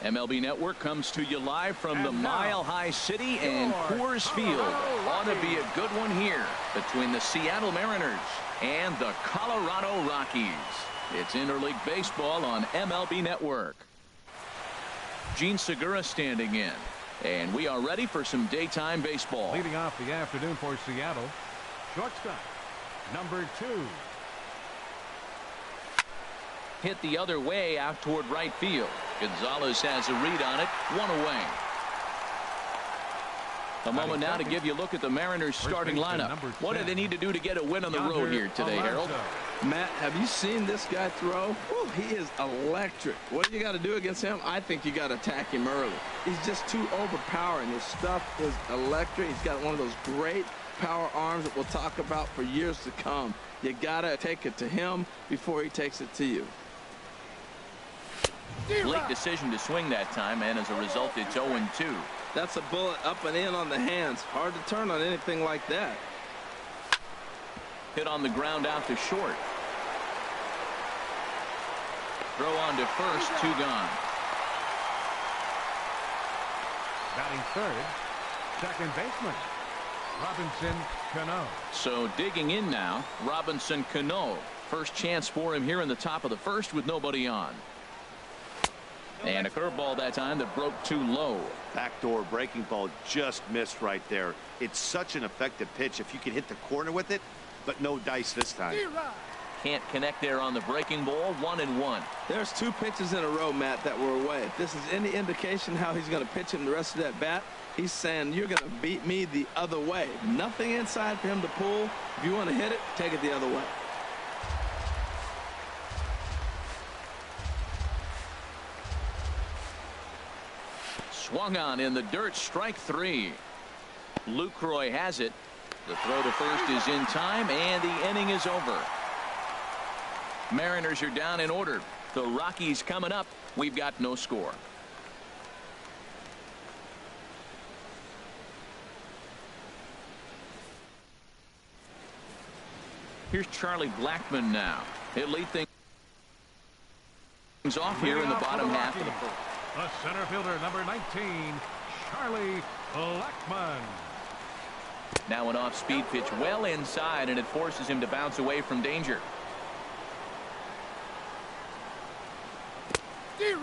MLB Network comes to you live from the Mile High City and Coors Field. Ought to be a good one here between the Seattle Mariners and the Colorado Rockies. It's interleague baseball on MLB Network. Gene Segura standing in, and we are ready for some daytime baseball. Leading off the afternoon for Seattle, shortstop, number 2. Hit the other way out toward right field. Gonzalez has a read on it. One away. A moment now to give you a look at the Mariners starting lineup. What do they need to do to get a win on the road here today, Harold? Matt, have you seen this guy throw? Whew, he is electric. What do you got to do against him? I think you got to attack him early. He's just too overpowering. His stuff is electric. He's got one of those great power arms that we'll talk about for years to come. You got to take it to him before he takes it to you. Late decision to swing that time, and as a result, it's 0-2. That's a bullet up and in on the hands. Hard to turn on anything like that. Hit on the ground out to short. Throw on to first, 2 gone. Batting third, second baseman, Robinson Cano. So digging in now, Robinson Cano. First chance for him here in the top of the first with nobody on. And a curveball that time that broke too low. Backdoor breaking ball just missed right there. It's such an effective pitch if you can hit the corner with it, but no dice this time. Can't connect there on the breaking ball. 1-1. There's 2 pitches in a row, Matt, that were away. If this is any indication how he's going to pitch him the rest of that bat, he's saying you're going to beat me the other way. Nothing inside for him to pull. If you want to hit it, take it the other way. Swung on in the dirt, strike 3. Lucroy has it. The throw to first is in time, and the inning is over. Mariners are down in order. The Rockies coming up. We've got no score. Here's Charlie Blackmon now. He'll lead things off here in the bottom half of the first. The center fielder, number 19, Charlie Blackmon. Now an off-speed pitch well inside, and it forces him to bounce away from danger.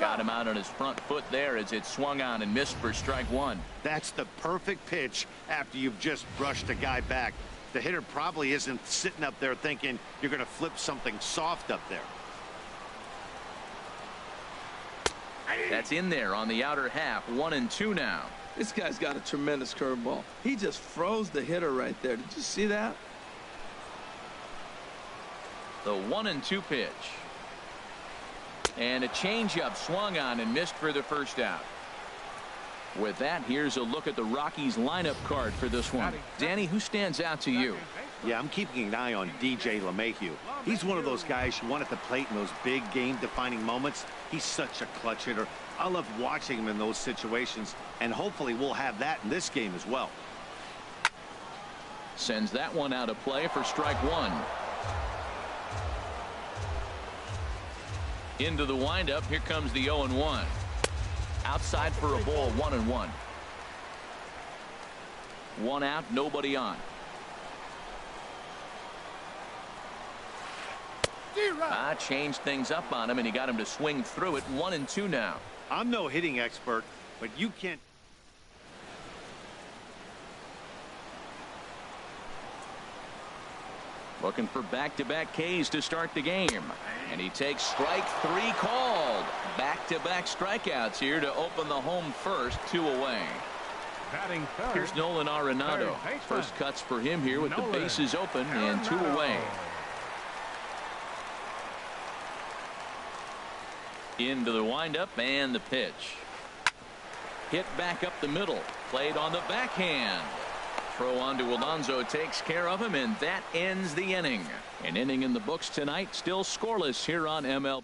Got him out on his front foot there as it swung on and missed for strike 1. That's the perfect pitch after you've just brushed a guy back. The hitter probably isn't sitting up there thinking you're going to flip something soft up there. That's in there on the outer half. 1-2 now. This guy's got a tremendous curveball. He just froze the hitter right there. Did you see that? The 1-2 pitch. And a changeup swung on and missed for the first out. With that, here's a look at the Rockies lineup card for this one. Danny, who stands out to you? Yeah, I'm keeping an eye on DJ LeMahieu. He's one of those guys you want at the plate in those big game-defining moments. He's such a clutch hitter. I love watching him in those situations, and hopefully we'll have that in this game as well. Sends that one out of play for strike 1. Into the windup. Here comes the 0-1. Outside for a ball. 1-1. 1 out, nobody on. Changed things up on him, and he got him to swing through it. 1-2 now. I'm no hitting expert, but you can't. Looking for back-to-back Ks to start the game. And he takes strike 3 called. Back-to-back strikeouts here to open the home first. 2 away. Batting third. Here's Nolan Arenado. First cuts for him here with the bases open and 2 away. Into the windup and the pitch. Hit back up the middle. Played on the backhand. Throw on to Alonso takes care of him, and that ends the inning. An inning in the books tonight, still scoreless here on ML.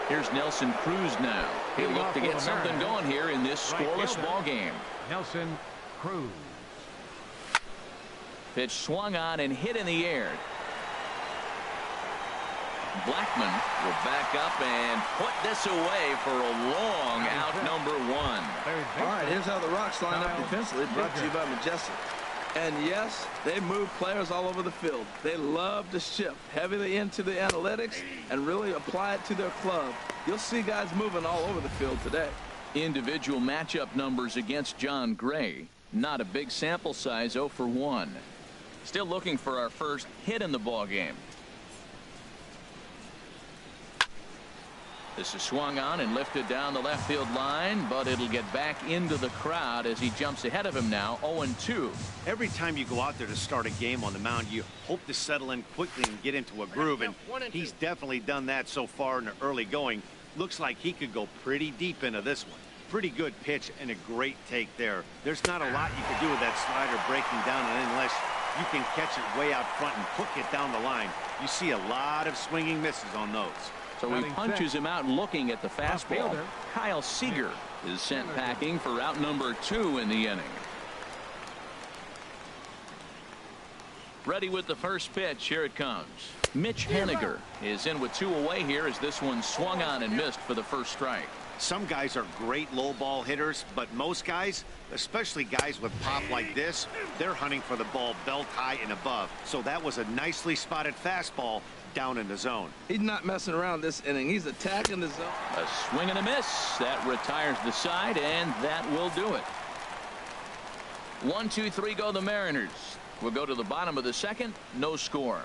Here's Nelson Cruz now. He'll look to get something going here in this scoreless ball game. Nelson Cruz. Pitch swung on and hit in the air. Blackmon will back up and put this away for a long out, number 1. All right, here's how the Rocks line up defensively, brought to you by Majestic. And yes, they move players all over the field. They love to shift heavily into the analytics and really apply it to their club. You'll see guys moving all over the field today. Individual matchup numbers against John Gray. Not a big sample size, 0 for 1. Still looking for our first hit in the ball game. This is swung on and lifted down the left field line, but it'll get back into the crowd as he jumps ahead of him now, 0-2. Every time you go out there to start a game on the mound, you hope to settle in quickly and get into a groove, and he's definitely done that so far in the early going. Looks like he could go pretty deep into this one. Pretty good pitch and a great take there. There's not a lot you can do with that slider breaking down, and unless you can catch it way out front and hook it down the line, you see a lot of swinging misses on those. So he punches him out looking at the fastball. Kyle Seager is sent packing for out number 2 in the inning. Ready with the first pitch. Here it comes. Mitch Haniger is in with 2 away here as this one swung on and missed for the first strike. Some guys are great low ball hitters, but most guys, especially guys with pop like this, they're hunting for the ball belt high and above. So that was a nicely spotted fastball down in the zone. He's not messing around this inning. He's attacking the zone. A swing and a miss. That retires the side, and that will do it. 1-2-3 go the Mariners. We'll go to the bottom of the second. No score.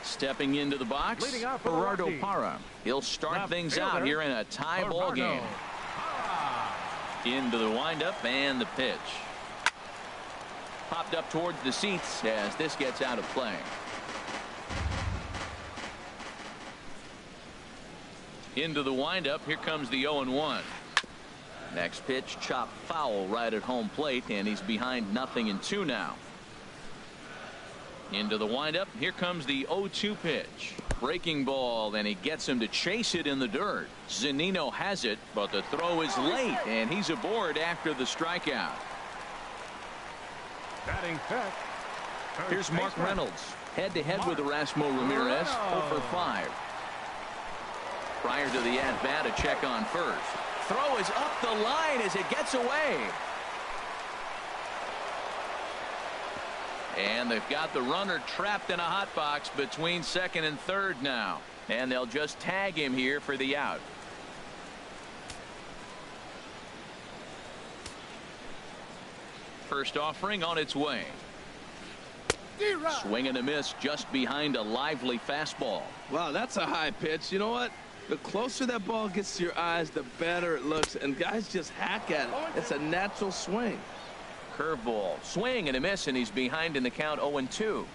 Stepping into the box, Gerardo Parra. He'll start things out here in a tie ball game. Into the windup and the pitch. Popped up towards the seats as this gets out of play. Into the windup. Here comes the 0-1. Next pitch chopped foul right at home plate, and he's behind 0-2 now. Into the windup. Here comes the 0-2 pitch. Breaking ball, and he gets him to chase it in the dirt. Zunino has it, but the throw is late, and he's aboard after the strikeout. Here's Mark Reynolds head-to-head with Erasmo Ramirez, 0-for-5. Prior to the at-bat, a check on first. Throw is up the line as it gets away. And they've got the runner trapped in a hot box between second and third now. And they'll just tag him here for the out. First offering on its way. Swing and a miss just behind a lively fastball. Wow, that's a high pitch. You know what? The closer that ball gets to your eyes, the better it looks. And guys just hack at it. It's a natural swing. Curveball. Swing and a miss, and he's behind in the count 0-2.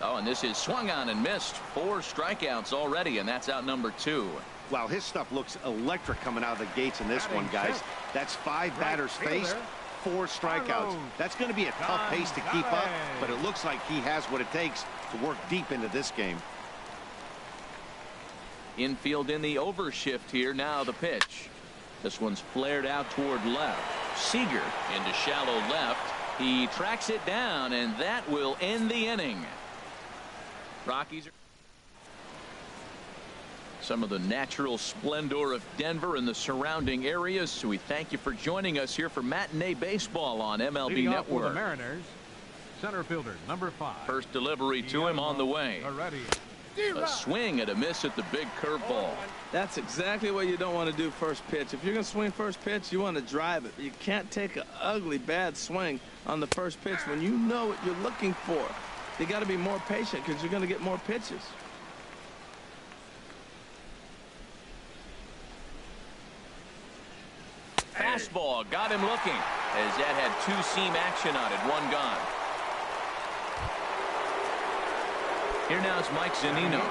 Oh, and this is swung on and missed. 4 strikeouts already, and that's out number 2. Wow, his stuff looks electric coming out of the gates in this one, guys. That's 5 batters faced, 4 strikeouts. That's going to be a tough pace to keep up, but it looks like he has what it takes to work deep into this game. Infield in the overshift here. Now the pitch. This one's flared out toward left. Seager into shallow left. He tracks it down, and that will end the inning. Rockies are some of the natural splendor of Denver and the surrounding areas. So we thank you for joining us here for Matinee Baseball on MLB Network. The Mariners, center fielder number 5. First delivery to him on the way. A swing and a miss at the big curveball. That's exactly what you don't want to do first pitch. If you're going to swing first pitch, you want to drive it. You can't take an ugly, bad swing on the first pitch when you know what you're looking for. You got to be more patient because you're going to get more pitches. Fastball got him looking as that had 2-seam action on it. 1 gone. Here now is Mike Zunino.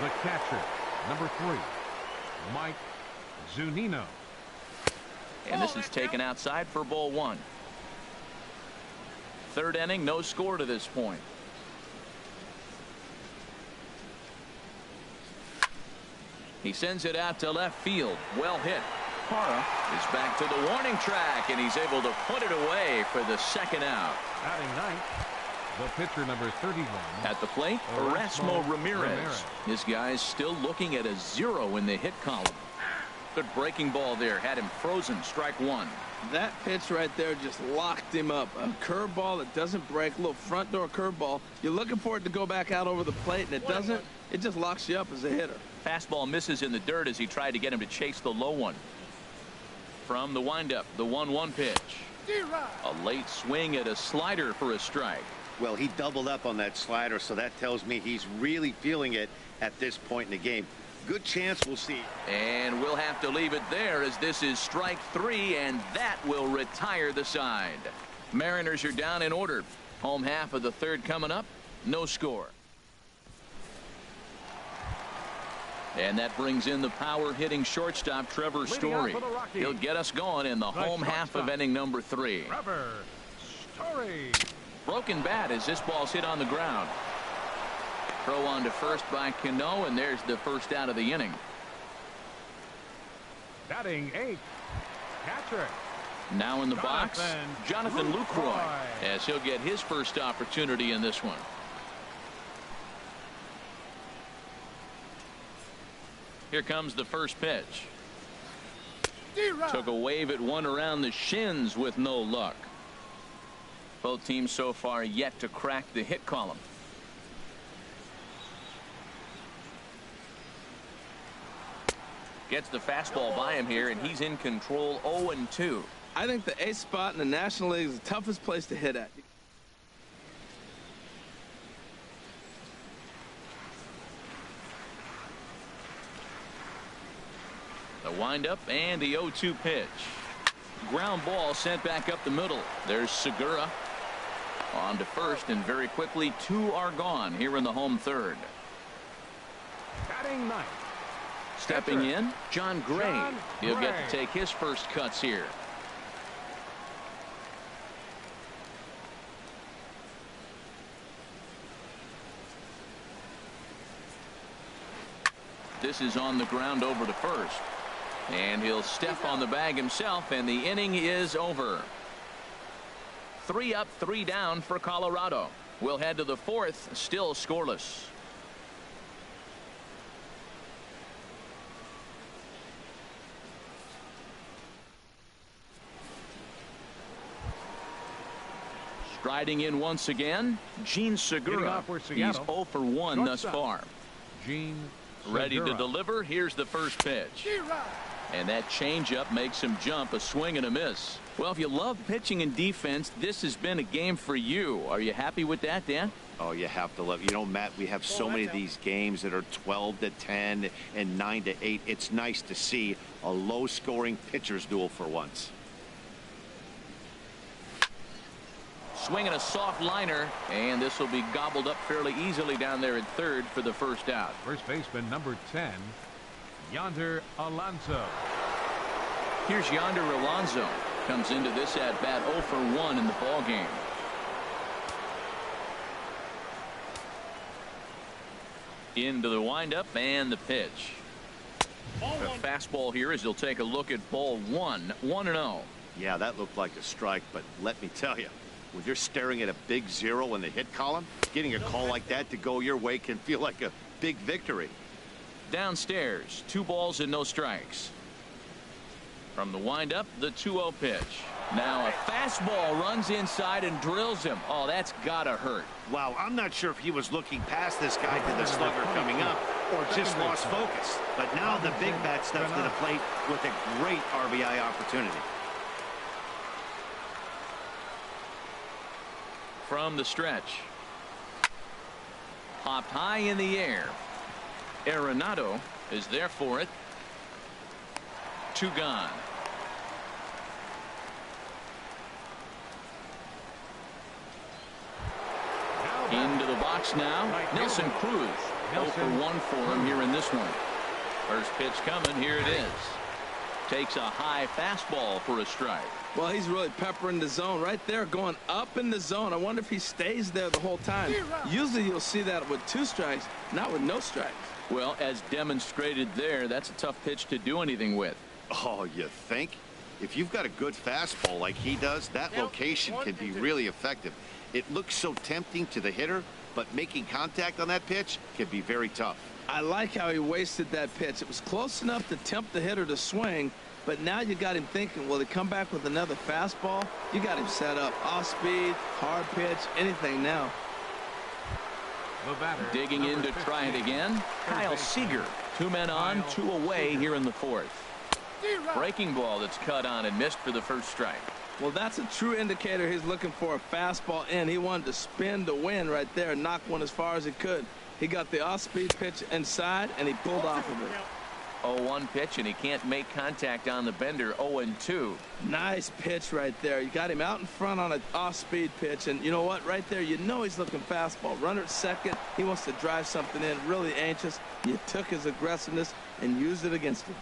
The catcher, number 3, Mike Zunino. And this is taken outside for ball 1. Third inning, no score to this point. He sends it out to left field. Well hit. Parra is back to the warning track, and he's able to put it away for the second out. Batting 9th, the pitcher number 31. At the plate, Erasmo Ramirez. This guy's still looking at a 0 in the hit column. Good breaking ball there. Had him frozen. Strike 1. That pitch right there just locked him up. A curveball that doesn't break, a little front door curveball. You're looking for it to go back out over the plate, and it doesn't. It just locks you up as a hitter. Fastball misses in the dirt as he tried to get him to chase the low one. From the windup, the 1-1 pitch. A late swing at a slider for a strike. Well, he doubled up on that slider, so that tells me he's really feeling it at this point in the game. Good chance we'll see. And we'll have to leave it there, as this is strike 3, and that will retire the side. Mariners are down in order. Home half of the third coming up. No score. And that brings in the power-hitting shortstop, Trevor Story. He'll get us going in the home half of inning number 3. Trevor Story. Broken bat as this ball's hit on the ground. Throw on to first by Cano, and there's the first out of the inning. Batting 8th, catcher. Now in the box, Jonathan Lucroy, as he'll get his first opportunity in this one. Here comes the first pitch. Took a wave at one around the shins with no luck. Both teams so far yet to crack the hit column. Gets the fastball by him here, and he's in control. 0-2. I think the ace spot in the National League is the toughest place to hit at. The windup and the 0-2 pitch. Ground ball sent back up the middle. There's Segura on to first, and very quickly 2 are gone here in the home third. Batting 9th. Stepping in, John Gray. He'll get to take his first cuts here. This is on the ground over to first. And he'll step on the bag himself, and the inning is over. 3 up, 3 down for Colorado. We'll head to the 4th, still scoreless. Striding in once again, Gene Segura. He's 0 for 1 thus far. Gene Ready to Segura. deliver. Here's the first pitch. And that changeup makes him jump. A swing and a miss. Well, if you love pitching and defense, this has been a game for you. Are you happy with that, Dan? Oh, you have to love. You know, Matt, we have so many of these games that are 12-10 and 9-8. It's nice to see a low-scoring pitcher's duel for once. Swinging a soft liner, and this will be gobbled up fairly easily down there at third for the first out. First baseman number 10, Yonder Alonso. Here's Yonder Alonso. Comes into this at bat 0 for 1 in the ball game. Into the windup and the pitch. A fastball here as he'll take a look at ball 1. 1-0. Yeah, that looked like a strike, but let me tell you, when you're staring at a big 0 in the hit column, getting a call like that to go your way can feel like a big victory. Downstairs, 2 balls and no strikes. From the windup, the 2-0 pitch. Now a fastball runs inside and drills him. Oh, that's gotta hurt. Wow, I'm not sure if he was looking past this guy to the slugger coming up or just lost focus. But now the big bat steps to the plate with a great RBI opportunity. From the stretch. Popped high in the air. Arenado is there for it. 2 gone. Into the box now. Nelson Cruz. 0 for 1 for him here in this one. First pitch coming. Here it is. Takes a high fastball for a strike. Well, he's really peppering the zone right there, going up in the zone. I wonder if he stays there the whole time. Usually you'll see that with 2 strikes, not with no strikes. Well, as demonstrated there, that's a tough pitch to do anything with. Oh, you think? If you've got a good fastball like he does, that location can be really effective. It looks so tempting to the hitter, but making contact on that pitch can be very tough. I like how he wasted that pitch. It was close enough to tempt the hitter to swing, but now you got him thinking, will he come back with another fastball? You got him set up. Off speed, hard pitch, anything now. Digging in to try it again. Kyle Seager. 2 men on, 2 away here in the 4th. Breaking ball that's cut on and missed for the first strike. Well, that's a true indicator he's looking for a fastball in. He wanted to spin to win right there and knock one as far as he could. He got the off-speed pitch inside, and he pulled off of it. 0-1 pitch, and he can't make contact on the bender. 0-2. Nice pitch right there. You got him out in front on an off-speed pitch, and you know what? Right there, you know he's looking fastball. Runner at second. He wants to drive something in, really anxious. You took his aggressiveness and used it against him.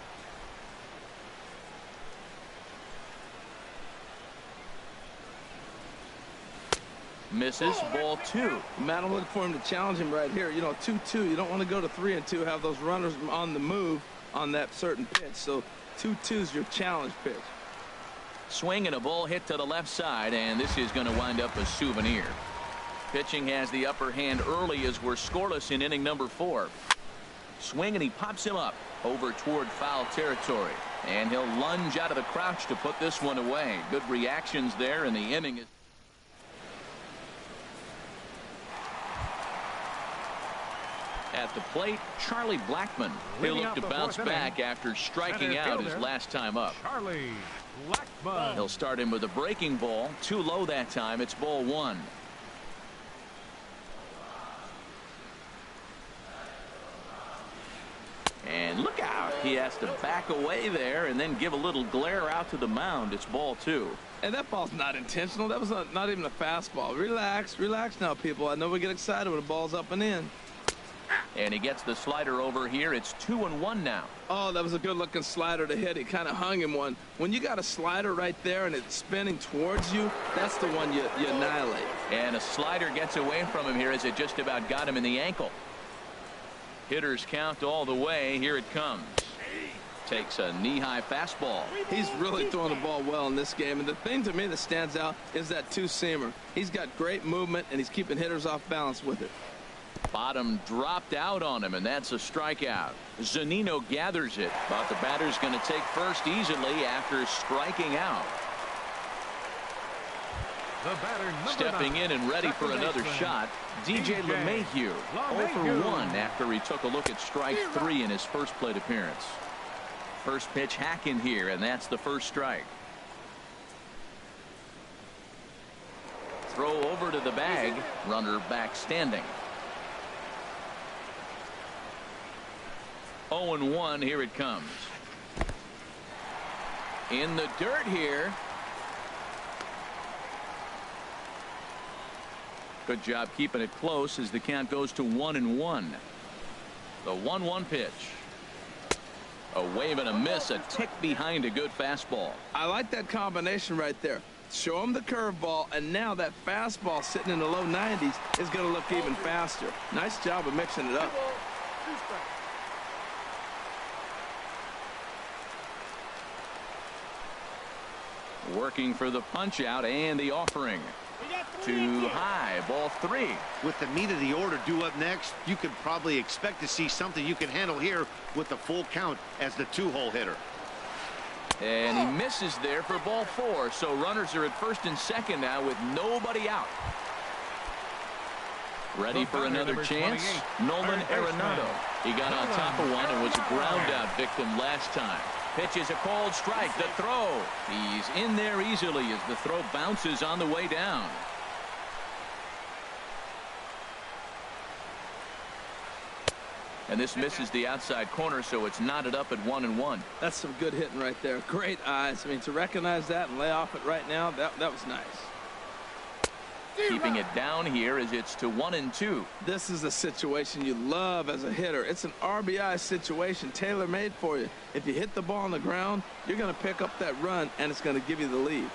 Misses. Ball 2. Man, I'm looking for him to challenge him right here. You know, 2-2. You don't want to go to 3-2, have those runners on the move on that certain pitch. So 2-2 is your challenge pitch. Swing and a ball hit to the left side, and this is going to wind up a souvenir. Pitching has the upper hand early as we're scoreless in inning number 4. Swing, and he pops him up over toward foul territory. And he'll lunge out of the crouch to put this one away. Good reactions there, and the inning is... At the plate, Charlie Blackmon. He'll look to bounce back after striking out his last time up. Charlie Blackmon. He'll start him with a breaking ball. Too low that time. It's ball 1. And look out. He has to back away there and then give a little glare out to the mound. It's ball 2. And that ball's not intentional. That was not even a fastball. Relax. Relax now, people. I know we get excited when the ball's up and in. And he gets the slider over here. It's 2-1 now. Oh, that was a good-looking slider to hit. He kind of hung him one. When you got a slider right there and it's spinning towards you, that's the one you annihilate. And a slider gets away from him here as it just about got him in the ankle. Hitters count all the way. Here it comes. Takes a knee-high fastball. He's really throwing the ball well in this game. And the thing to me that stands out is that two-seamer. He's got great movement, and he's keeping hitters off balance with it. Bottom dropped out on him, and that's a strikeout. Zunino gathers it, but the batter's going to take first easily after striking out. The batter, stepping in and ready for another shot, DJ LeMahieu. 0 for 1 after he took a look at strike 3 in his first plate appearance. First pitch hack in here, and that's the first strike. Throw over to the bag, runner back standing. 0-1, here it comes. In the dirt here. Good job keeping it close as the count goes to 1-1. The 1-1 pitch. A wave and a miss, a tick behind a good fastball. I like that combination right there. Show him the curveball, and now that fastball sitting in the low 90s is going to look even faster. Nice job of mixing it up. Working for the punch out and the offering. Too high, ball 3. With the meat of the order due up next, you could probably expect to see something you can handle here with the full count as the 2-hole hitter. And he misses there for ball 4. So runners are at first and second now with nobody out. Ready for another chance? Nolan Arenado. He got on top of one and was a ground out victim last time. Pitch is a called strike. The throw. He's in there easily as the throw bounces on the way down. And this misses the outside corner, so it's knotted up at 1-1. That's some good hitting right there. Great eyes. I mean, to recognize that and lay off it right now, that was nice. Keeping it down here as it's to 1-2. This is a situation you love as a hitter. It's an RBI situation tailor-made for you. If you hit the ball on the ground, you're going to pick up that run, and it's going to give you the lead.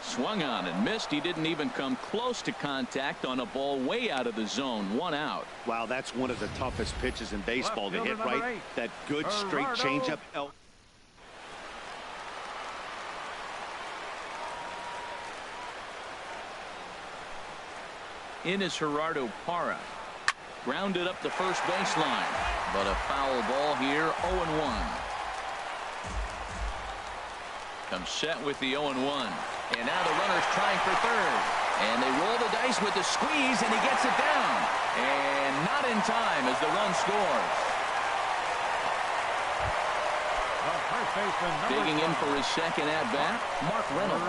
Swung on and missed. He didn't even come close to contact on a ball way out of the zone. 1 out. Wow, that's one of the toughest pitches in baseball to hit, right? That good straight changeup. In is Gerardo Parra. Grounded up the first baseline, but a foul ball here. 0-1. Comes set with the 0-1, and now the runner's trying for third, and they roll the dice with the squeeze, and he gets it down, and not in time as the run scores. Digging in for his second at-bat, Mark Reynolds.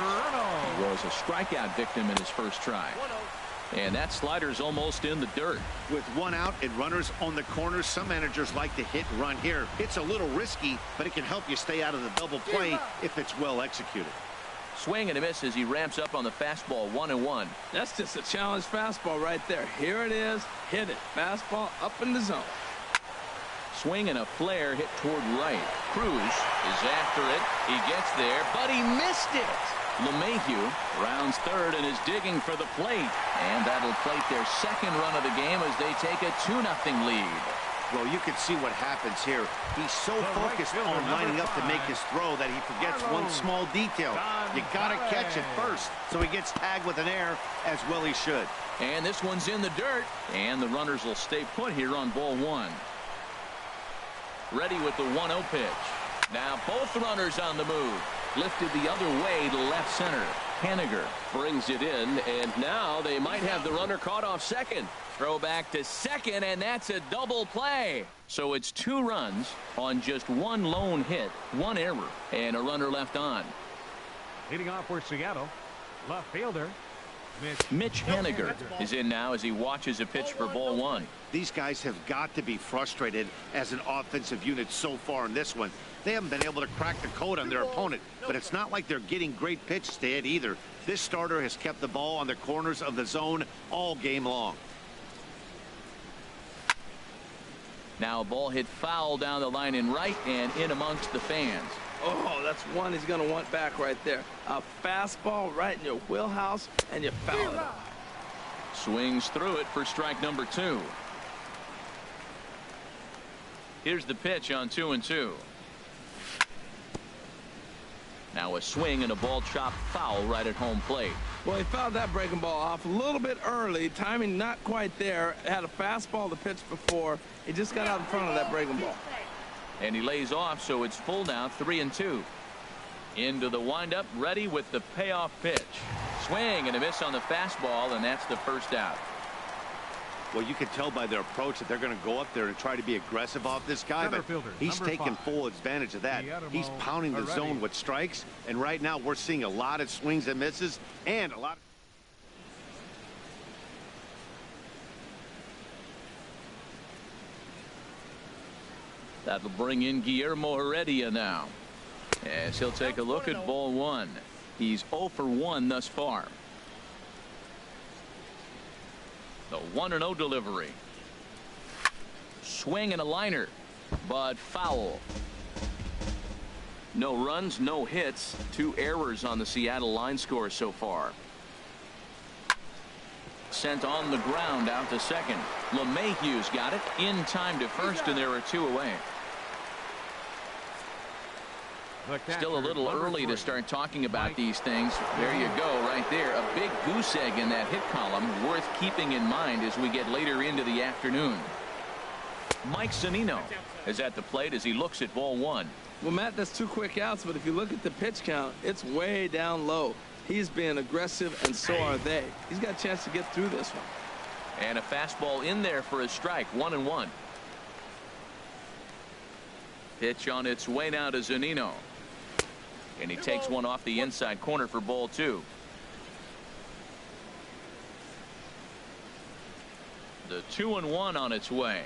He was a strikeout victim in his first try. And that slider's almost in the dirt. With one out and runners on the corners, some managers like to hit and run here. It's a little risky, but it can help you stay out of the double play if it's well executed. Swing and a miss as he ramps up on the fastball, 1-1. That's just a challenge fastball right there. Here it is. Hit it. Fastball up in the zone. Swing and a flare hit toward right. Cruz is after it. He gets there, but he missed it. LeMahieu rounds third and is digging for the plate. And that'll plate their second run of the game as they take a 2-0 lead. Well, you can see what happens here. He's so focused on lining up to make his throw that he forgets one small detail. You got to catch it first. So he gets tagged with an error, as well he should. And this one's in the dirt. And the runners will stay put here on ball one. Ready with the 1-0 pitch. Now both runners on the move. Lifted the other way to left center. Haniger brings it in, and now they might have the runner caught off second. Throw back to second, and that's a double play. So it's 2 runs on just 1 lone hit, 1 error, and a runner left on. Leading off for Seattle, left fielder Mitch Haniger is in now as he watches a pitch for ball one. These guys have got to be frustrated as an offensive unit so far in this one. They haven't been able to crack the code on their opponent, but it's not like they're getting great pitches to hit either. This starter has kept the ball on the corners of the zone all game long. Now a ball hit foul down the line in right and in amongst the fans. Oh, that's one he's going to want back right there. A fastball right in your wheelhouse, and you foul it off. Swings through it for strike number 2. Here's the pitch on 2-2. Now a swing and a ball chopped foul right at home plate. Well, he fouled that breaking ball off a little bit early. Timing not quite there. Had a fastball to pitch before. He just got out in front of that breaking ball. And he lays off, so it's full now, 3-2. Into the windup, ready with the payoff pitch. Swing and a miss on the fastball, and that's the first out. Well, you can tell by their approach that they're going to go up there and try to be aggressive off this guy, but he's taking full advantage of that. He's pounding the zone with strikes, and right now we're seeing a lot of swings and misses and a lot of... That'll bring in Guillermo Heredia now, as he'll take a look at ball one. He's 0 for 1 thus far. The 1-0 delivery. Swing and a liner, but foul. No runs, no hits, 2 errors on the Seattle line score so far. Sent on the ground out to second. LeMahieu's got it in time to first, and there are 2 away. Still a little early to start talking about these things. There you go, right there. A big goose egg in that hit column, worth keeping in mind as we get later into the afternoon. Mike Zunino is at the plate as he looks at ball one. Well, Matt, that's 2 quick outs, but if you look at the pitch count, it's way down low. He's being aggressive, and so are they. He's got a chance to get through this one. And a fastball in there for a strike, 1-1. Pitch on its way now to Zunino. And he takes one off the inside corner for ball 2. The 2-1 on its way.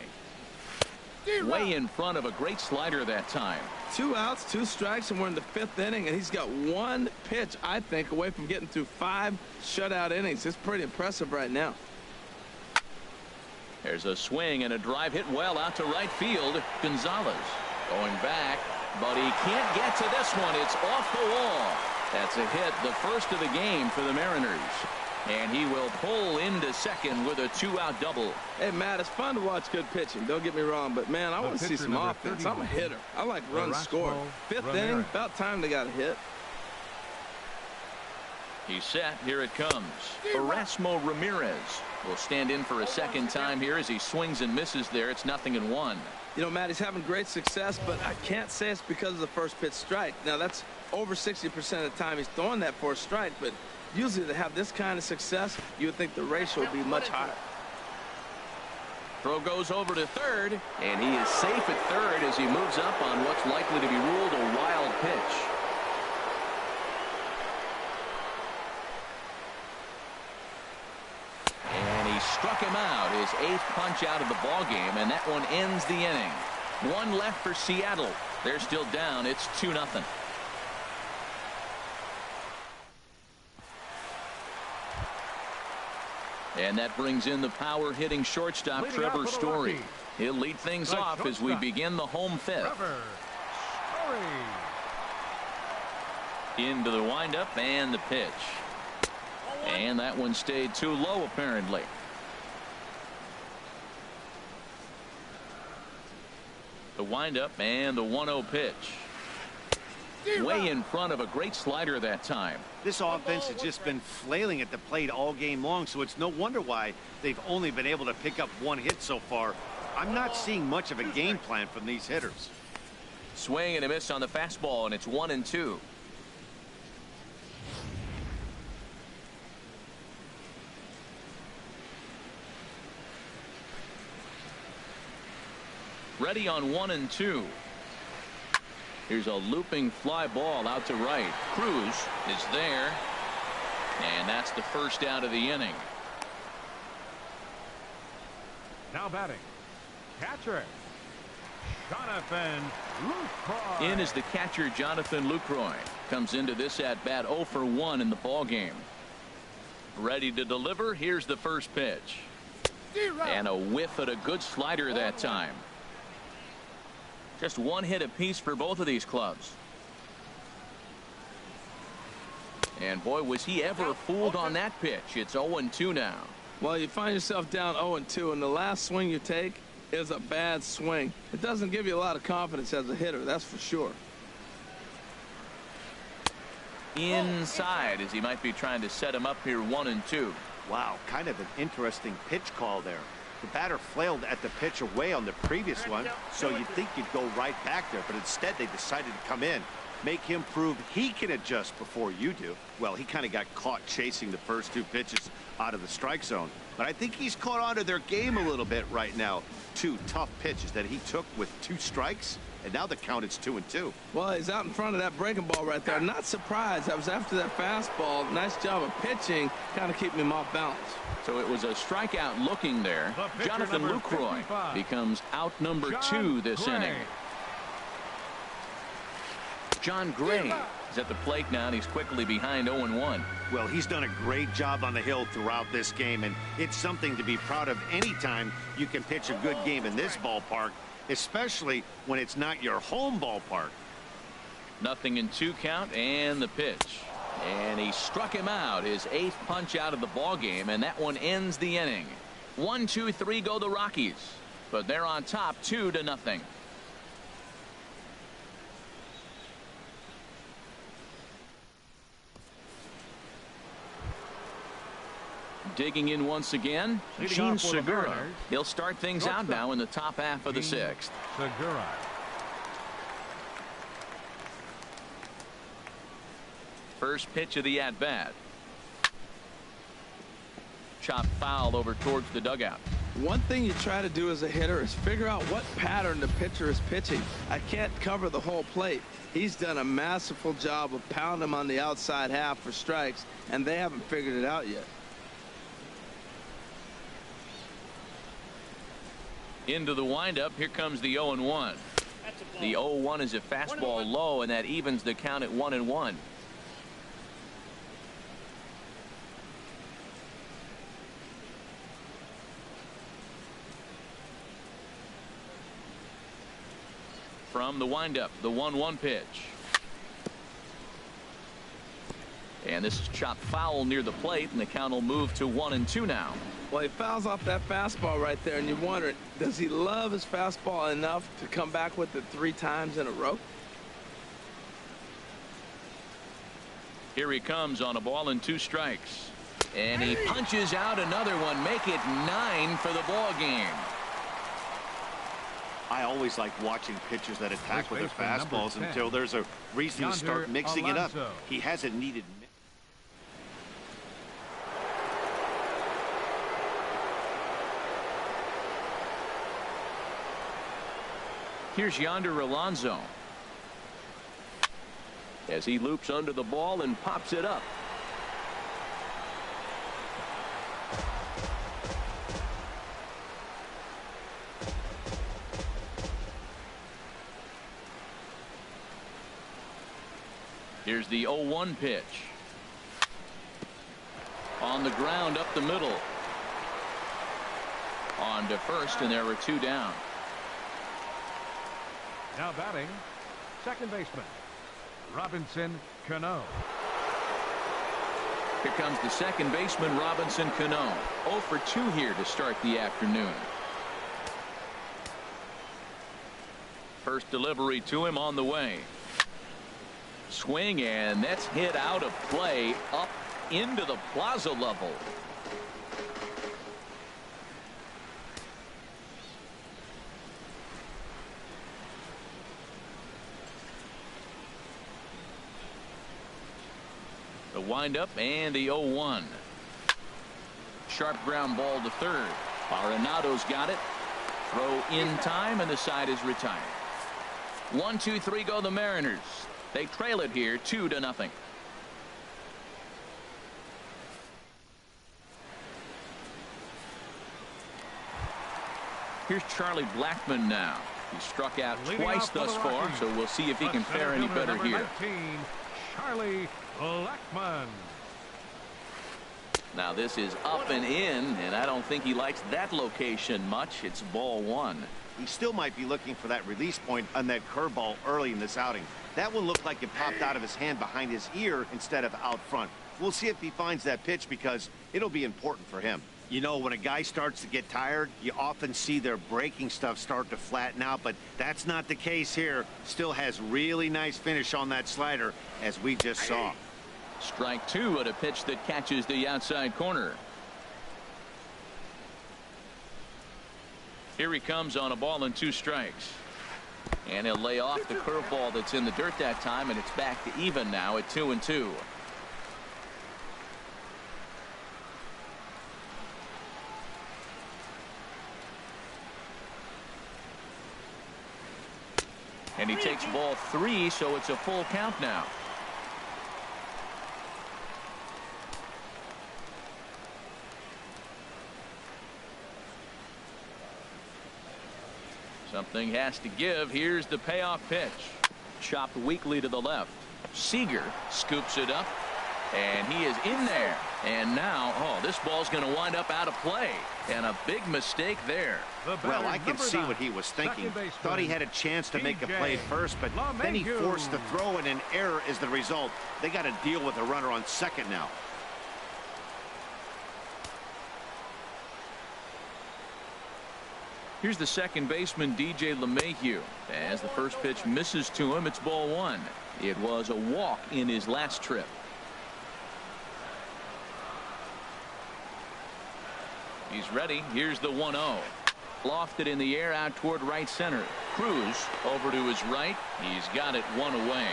Way in front of a great slider that time. 2 outs, 2 strikes, and we're in the 5th inning, and he's got 1 pitch, I think, away from getting through 5 shutout innings. It's pretty impressive right now. There's a swing and a drive hit well out to right field. Gonzalez going back, but he can't get to this one. It's off the wall. That's a hit, the first of the game for the Mariners. And he will pull into second with a 2-out double. Hey, Matt, it's fun to watch good pitching. Don't get me wrong, but, man, I want to see some offense. I'm a hitter. I like runs scored. 5th inning, about time they got a hit. He's set. Here it comes. Erasmo Ramirez will stand in for a second time here as he swings and misses there. It's 0-1. You know, Matt, he's having great success, but I can't say it's because of the first pitch strike. Now, that's over 60% of the time he's throwing that for a strike, but usually to have this kind of success, you would think the ratio would be much higher. Throw goes over to third, and he is safe at third as he moves up on what's likely to be ruled a wild pitch. And he struck him out, his 8th punch out of the ball game, and that one ends the inning. One left for Seattle. They're still down. It's 2-0. And that brings in the power-hitting shortstop, Trevor Story. He'll lead things off as we begin the home 5th. Into the windup and the pitch. And that one stayed too low, apparently. The windup and the 1-0 pitch. Way in front of a great slider that time. This offense has just been flailing at the plate all game long, so it's no wonder why they've only been able to pick up 1 hit so far. I'm not seeing much of a game plan from these hitters. Swing and a miss on the fastball, and it's 1-2. Ready on 1-2. Here's a looping fly ball out to right. Cruz is there. And that's the first out of the inning. Now batting, catcher, Jonathan Lucroy. In is the catcher, Jonathan Lucroy. Comes into this at-bat 0 for 1 in the ballgame. Ready to deliver. Here's the first pitch. And a whiff at a good slider that time. Just 1 hit apiece for both of these clubs. And boy, was he ever fooled on that pitch. It's 0-2 now. Well, you find yourself down 0-2, and the last swing you take is a bad swing. It doesn't give you a lot of confidence as a hitter, that's for sure. Inside, as he might be trying to set him up here, 1-2. Wow, kind of an interesting pitch call there. The batter flailed at the pitch away on the previous one, so you'd think you'd go right back there, but instead they decided to come in, make him prove he can adjust before you do. Well, he kind of got caught chasing the first 2 pitches out of the strike zone, but I think he's caught on to their game a little bit right now. 2 tough pitches that he took with 2 strikes, and now the count is 2-2. Well, he's out in front of that breaking ball right there. Not surprised. I was after that fastball. Nice job of pitching, kind of keeping him off balance. So it was a strikeout looking there. Jonathan Lucroy becomes out number 2 this inning. John Gray is at the plate now, and he's quickly behind 0-1. Well, he's done a great job on the hill throughout this game, and it's something to be proud of anytime you can pitch a good game in this ballpark, especially when it's not your home ballpark. 0-2 count and the pitch. And he struck him out, his 8th punch out of the ball game, and that one ends the inning. 1-2-3 go the Rockies, but they're on top 2-0. Digging in once again, Gene Segura. He'll start things out now in the top half of the 6th. Segura. First pitch of the at-bat. Chop foul over towards the dugout. One thing you try to do as a hitter is figure out what pattern the pitcher is pitching. I can't cover the whole plate. He's done a masterful job of pounding him on the outside half for strikes, and they haven't figured it out yet. Into the windup. Here comes the 0-1. The 0-1 is a fastball low, and that evens the count at 1-1. From the windup, the 1-1 pitch. And this is chopped foul near the plate, and the count will move to 1-2 now. Well, he fouls off that fastball right there, and you wonder, does he love his fastball enough to come back with it 3 times in a row? Here he comes on a ball and 2 strikes. And he punches out another one, make it 9 for the ball game. I always like watching pitchers that attack with their fastballs until there's a reason to start mixing it up. He hasn't needed. Here's Yonder Alonso as he loops under the ball and pops it up. Here's the 0-1 pitch. On the ground up the middle. On to first, and there were 2 down. Now batting, second baseman, Robinson Cano. Here comes the second baseman, Robinson Cano. 0 for 2 here to start the afternoon. First delivery to him on the way. Swing, and that's hit out of play up into the plaza level. The windup and the 0-1. Sharp ground ball to third. Arenado's got it. Throw in time, and the side is retired. 1-2-3 go the Mariners. They trail it here 2-0. Here's Charlie Blackmon now. He struck out twice thus far, so we'll see if he can fare any better here. 19, Charlie Blackmon. Now this is up and in, and I don't think he likes that location much. It's ball 1. He still might be looking for that release point on that curveball early in this outing. That one looked like it popped out of his hand behind his ear instead of out front. We'll see if he finds that pitch, because it'll be important for him. You know, when a guy starts to get tired, you often see their breaking stuff start to flatten out, but that's not the case here. Still has really nice finish on that slider, as we just saw. Strike 2 at a pitch that catches the outside corner. Here he comes on a ball and 2 strikes. And he'll lay off the curveball that's in the dirt that time, and it's back to even now at 2-2. And he takes ball 3, so it's a full count now. Something has to give. Here's the payoff pitch. Chopped weakly to the left. Seager scoops it up, and he is in there. And now, this ball's going to wind up out of play. And a big mistake there. Well, I can see what he was thinking. Thought he had a chance to make a play first, but then he forced the throw, and an error is the result. They got to deal with a runner on second now. Here's the second baseman, DJ LeMahieu. As the first pitch misses to him, it's ball 1. It was a walk in his last trip. He's ready. Here's the 1-0. Lofted in the air out toward right center. Cruz over to his right. He's got it 1 away.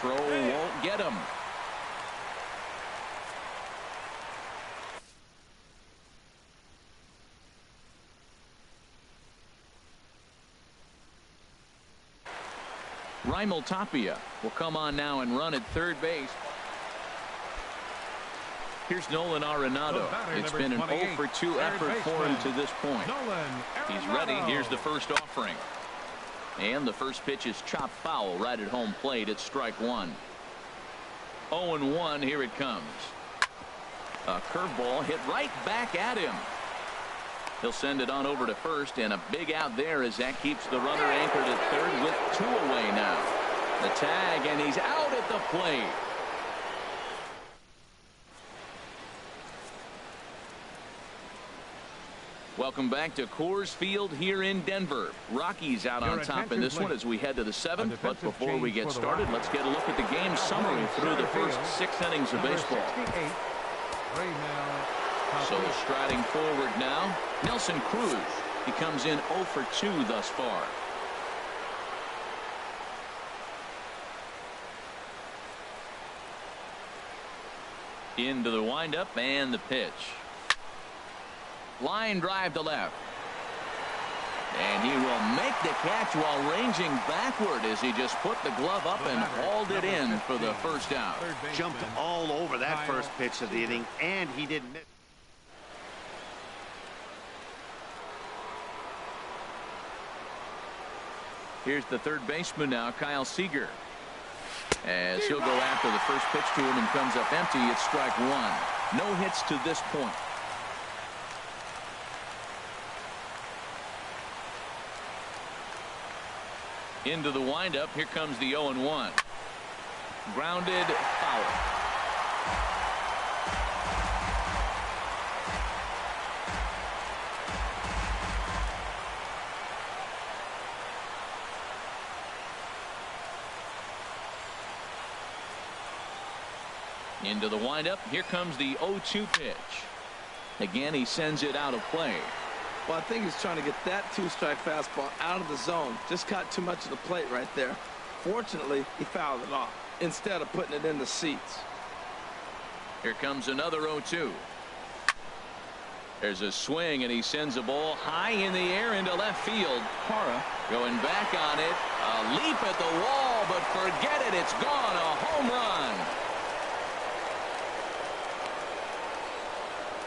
Throw won't get him. Raimel Tapia will come on now and run at third base. Here's Nolan Arenado. It's been an 0 for 2 effort for him to this point. He's ready. Here's the first offering. And the first pitch is chopped foul right at home plate. It's strike 1. 0-1. Here it comes. A curveball hit right back at him. He'll send it on over to first, and a big out there as that keeps the runner anchored at third with 2 away now. The tag, and he's out at the plate. Welcome back to Coors Field here in Denver. Rockies out on top in this one as we head to the 7th. But before we get started, let's get a look at the game summary through the first 6 innings of baseball. So striding forward now, Nelson Cruz. He comes in 0 for 2 thus far. Into the windup and the pitch. Line drive to left. And he will make the catch while ranging backward as he just put the glove up and hauled it in for the first out. Jumped all over that first pitch of the inning, and he didn't miss. Here's the third baseman now, Kyle Seager. As he'll go after the first pitch to him and comes up empty, it's strike one. No hits to this point. Into the windup. Here comes the 0-1. Grounded, foul. Into the windup. Here comes the 0-2 pitch. Again, he sends it out of play. Well, I think he's trying to get that two-strike fastball out of the zone. Just caught too much of the plate right there. Fortunately, he fouled it off instead of putting it in the seats. Here comes another 0-2. There's a swing, and he sends a ball high in the air into left field. Parra going back on it. A leap at the wall, but forget it. It's gone. A home run.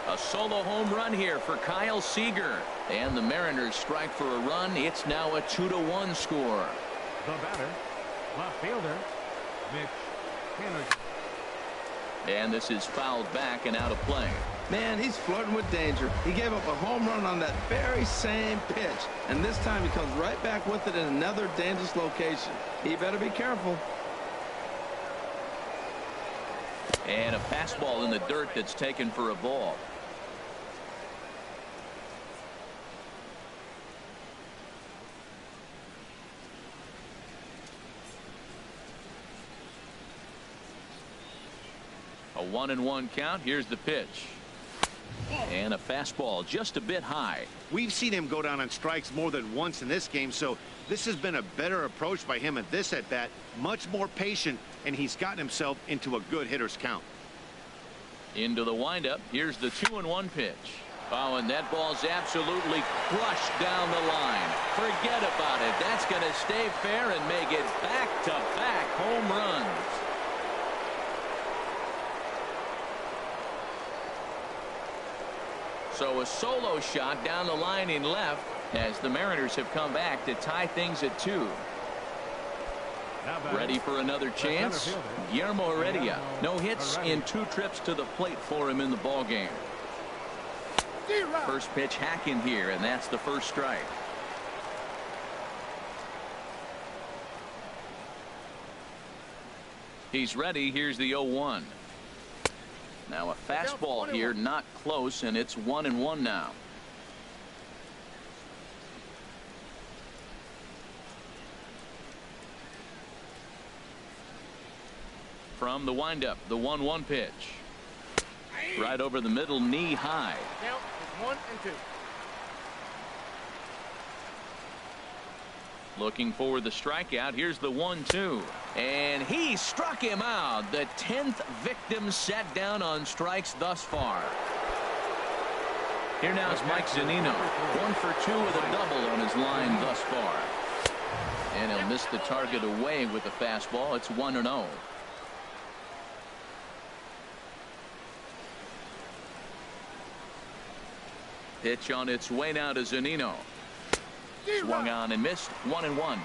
A solo home run here for Kyle Seager. And the Mariners strike for a run. It's now a 2-1 score. The batter, left fielder, Mitch Haniger. And this is fouled back and out of play. Man, he's flirting with danger. He gave up a home run on that very same pitch. And this time he comes right back with it in another dangerous location. He better be careful. And a fastball in the dirt that's taken for a ball. A 1-1 count. Here's the pitch. And a fastball just a bit high. We've seen him go down on strikes more than once in this game, so this has been a better approach by him at this at-bat. Much more patient, and he's gotten himself into a good hitter's count. Into the windup. Here's the 2-1 pitch. Oh, and that ball's absolutely crushed down the line. Forget about it. That's going to stay fair and make it back-to-back home runs. So a solo shot down the line in left as the Mariners have come back to tie things at 2. Ready for another chance? Guillermo Heredia. No hits in 2 trips to the plate for him in the ball game. First pitch hacking here, and that's the first strike. He's ready. Here's the 0-1. Now a fastball here, not close, and it's 1-1 now. From the windup, the 1-1 pitch. Right over the middle, knee high. Count is 1-2. Looking for the strikeout. Here's the 1-2. And he struck him out. The 10th victim set down on strikes thus far. Here now is Mike Zunino. 1 for 2 with a double on his line thus far. And he'll miss the target away with the fastball. It's 1-0. Pitch on its way now to Zunino. Swung on and missed. 1-1.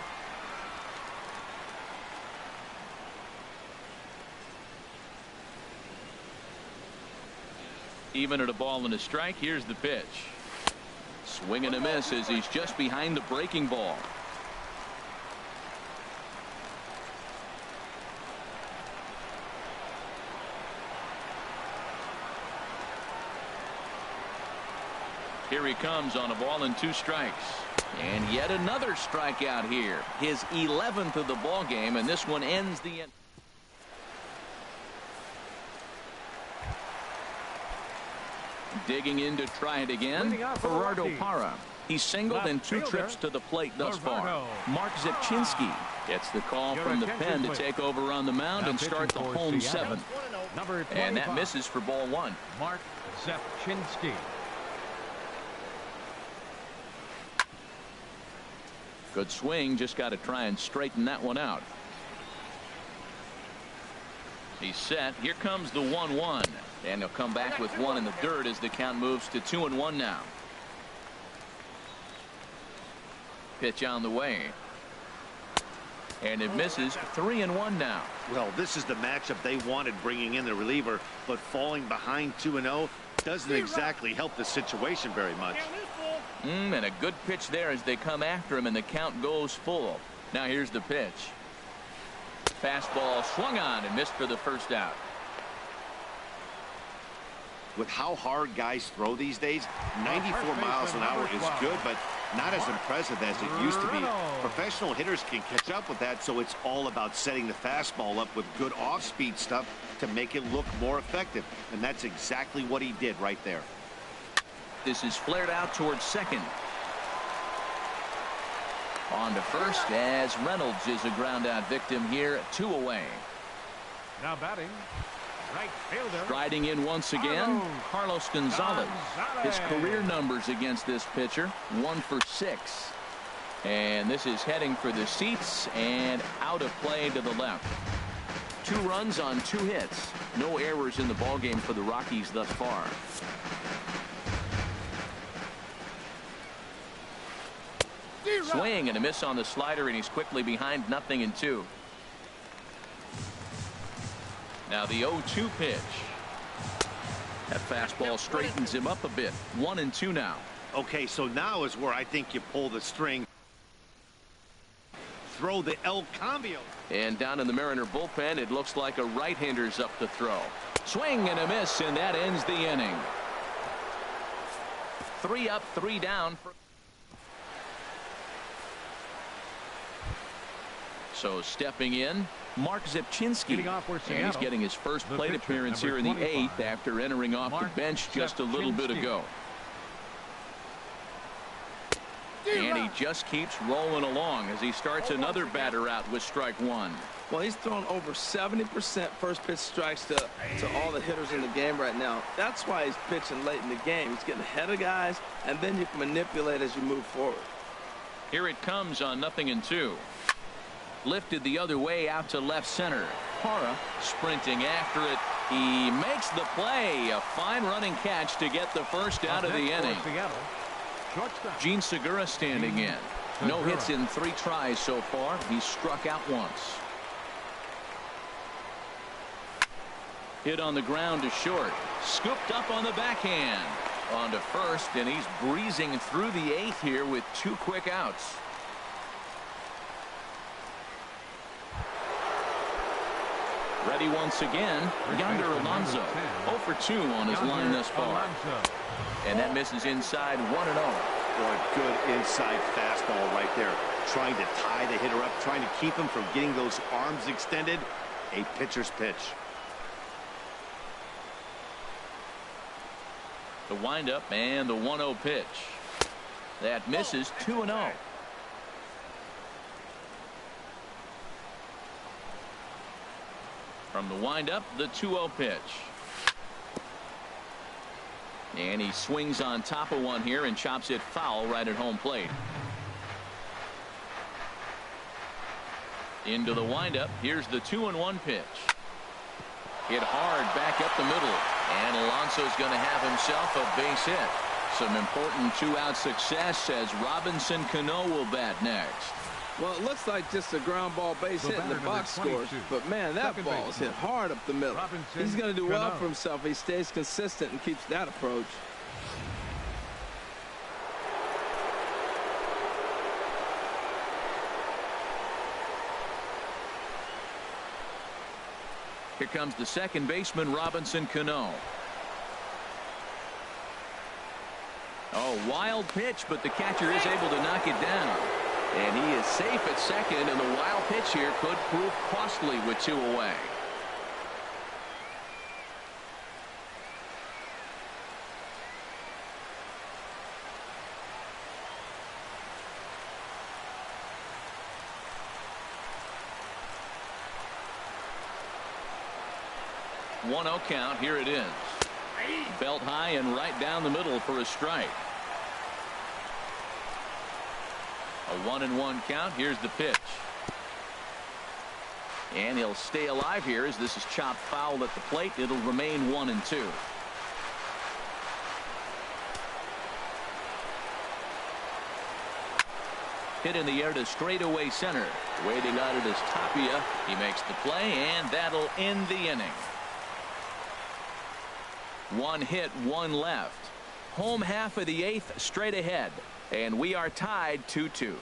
Even at a ball and a strike. Here's the pitch. Swing and a miss as he's just behind the breaking ball. Here he comes on a ball and 2 strikes. And yet another strikeout here. His 11th of the ball game, and this one ends the end. Digging in to try it again. Gerardo Parra. He's singled in 2 trips to the plate thus far. Mark Zepchinski gets the call from the pen to take over on the mound and start the home 7th. And that misses for ball 1. Mark Zepchinski. Good swing, just got to try and straighten that one out. He's set. Here comes the 1-1. And he'll come back with one in the dirt as the count moves to 2-1 now. Pitch on the way. And it misses. 3-1 now. Well, this is the matchup they wanted, bringing in the reliever, but falling behind 2-0 doesn't exactly help the situation very much. And a good pitch there as they come after him, and the count goes full. Now here's the pitch. Fastball swung on and missed for the first out. With how hard guys throw these days, 94 miles an hour is good, but not as impressive as it used to be. Professional hitters can catch up with that, so it's all about setting the fastball up with good off-speed stuff to make it look more effective, and that's exactly what he did right there. This is flared out towards second. On to first as Reynolds is a ground out victim here. 2 away. Now batting, right fielder. Striding in once again, Carlos Gonzalez. His career numbers against this pitcher, 1 for 6. And this is heading for the seats and out of play to the left. 2 runs on 2 hits. No errors in the ballgame for the Rockies thus far. Swing and a miss on the slider, and he's quickly behind 0-2. Now the 0-2 pitch. That fastball straightens him up a bit. 1-2 now. Okay, so now is where I think you pull the string. Throw the El Cambio. And down in the Mariner bullpen, it looks like a right-hander's up to throw. Swing and a miss, and that ends the inning. 3 up, 3 down. So stepping in, Mark Zipchinski. And he's getting his first plate appearance here in the 8th after entering off the bench just a little bit ago. And he just keeps rolling along as he starts another batter out with strike 1. Well, he's thrown over 70% first pitch strikes to all the hitters in the game right now. That's why he's pitching late in the game. He's getting ahead of guys, and then you can manipulate as you move forward. Here it comes on 0-2. Lifted the other way out to left center. Hara sprinting after it. He makes the play. A fine running catch to get the first out of the inning. Gene Segura standing in. No hits in 3 tries so far. He's struck out once. Hit on the ground to short. Scooped up on the backhand. On to first, and he's breezing through the 8th here with 2 quick outs. Ready once again, Yonder Alonso. 0 for 2 on his line thus far. And that misses inside 1-0. Boy, good inside fastball right there. Trying to tie the hitter up, trying to keep him from getting those arms extended. A pitcher's pitch. The windup and the 1-0 pitch. That misses. 2-0. From the windup, the 2-0 pitch. And he swings on top of one here and chops it foul right at home plate. Into the windup. Here's the 2-1 pitch. Hit hard back up the middle. And Alonso's going to have himself a base hit. Some important 2-out success as Robinson Cano will bat next. Well, it looks like just a ground ball base hit in the box scores. But, man, that ball is hit hard up the middle. He's going to do well for himself. He stays consistent and keeps that approach. Here comes the second baseman, Robinson Cano. Oh, wild pitch, but the catcher is able to knock it down. And he is safe at second, and the wild pitch here could prove costly with 2 away. One 0 count. Here it is. Belt high and right down the middle for a strike. A 1-1 count. Here's the pitch. And he'll stay alive here as this is chopped foul at the plate. It'll remain 1-2. Hit in the air to straightaway center. Waiting on it is Tapia. He makes the play, and that'll end the inning. One hit, one left. Home half of the 8th straight ahead, and we are tied 2-2.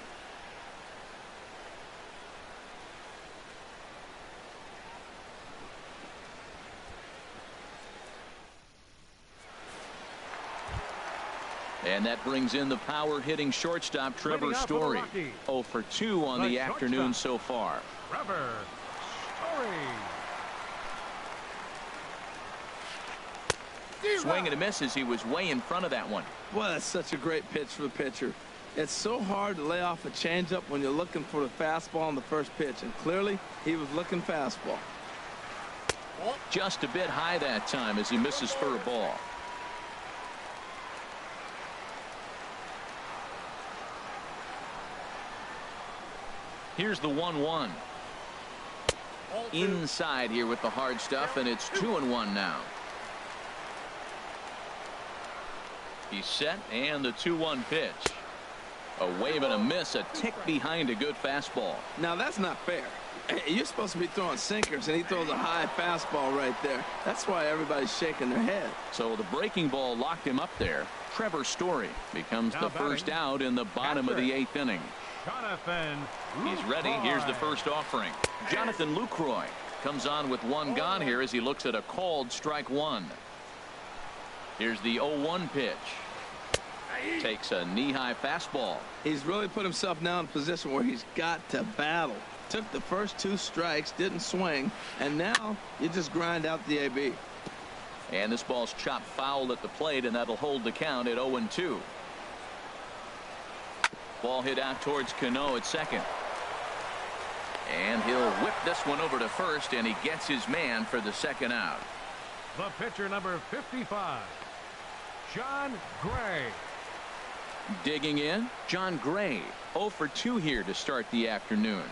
And that brings in the power hitting shortstop Trevor Story. 0 for 2 on the afternoon so far. Trevor Story. Swing and a miss as he was way in front of that one. Well, that's such a great pitch for the pitcher. It's so hard to lay off a changeup when you're looking for the fastball on the first pitch, and clearly he was looking fastball. Just a bit high that time as he misses for a ball. Here's the 1-1. Inside here with the hard stuff, and it's 2-1 now. He's set, and the 2-1 pitch. A wave and a miss, a tick behind a good fastball. Now that's not fair. You're supposed to be throwing sinkers, and he throws a high fastball right there. That's why everybody's shaking their head. So the breaking ball locked him up there. Trevor Story becomes the first out in the bottom of the 8th inning. Jonathan He's ready. Here's the first offering. Jonathan Lucroy comes on with one gone here as he looks at a called strike one. Here's the 0-1 pitch. Takes a knee-high fastball. He's really put himself now in a position where he's got to battle. Took the first 2 strikes, didn't swing, and now you just grind out the AB. And this ball's chopped foul at the plate, and that'll hold the count at 0-2. Ball hit out towards Cano at second. And he'll whip this one over to first, and he gets his man for the second out. The pitcher, number 55, John Gray. Digging in, John Gray. 0 for 2 here to start the afternoon.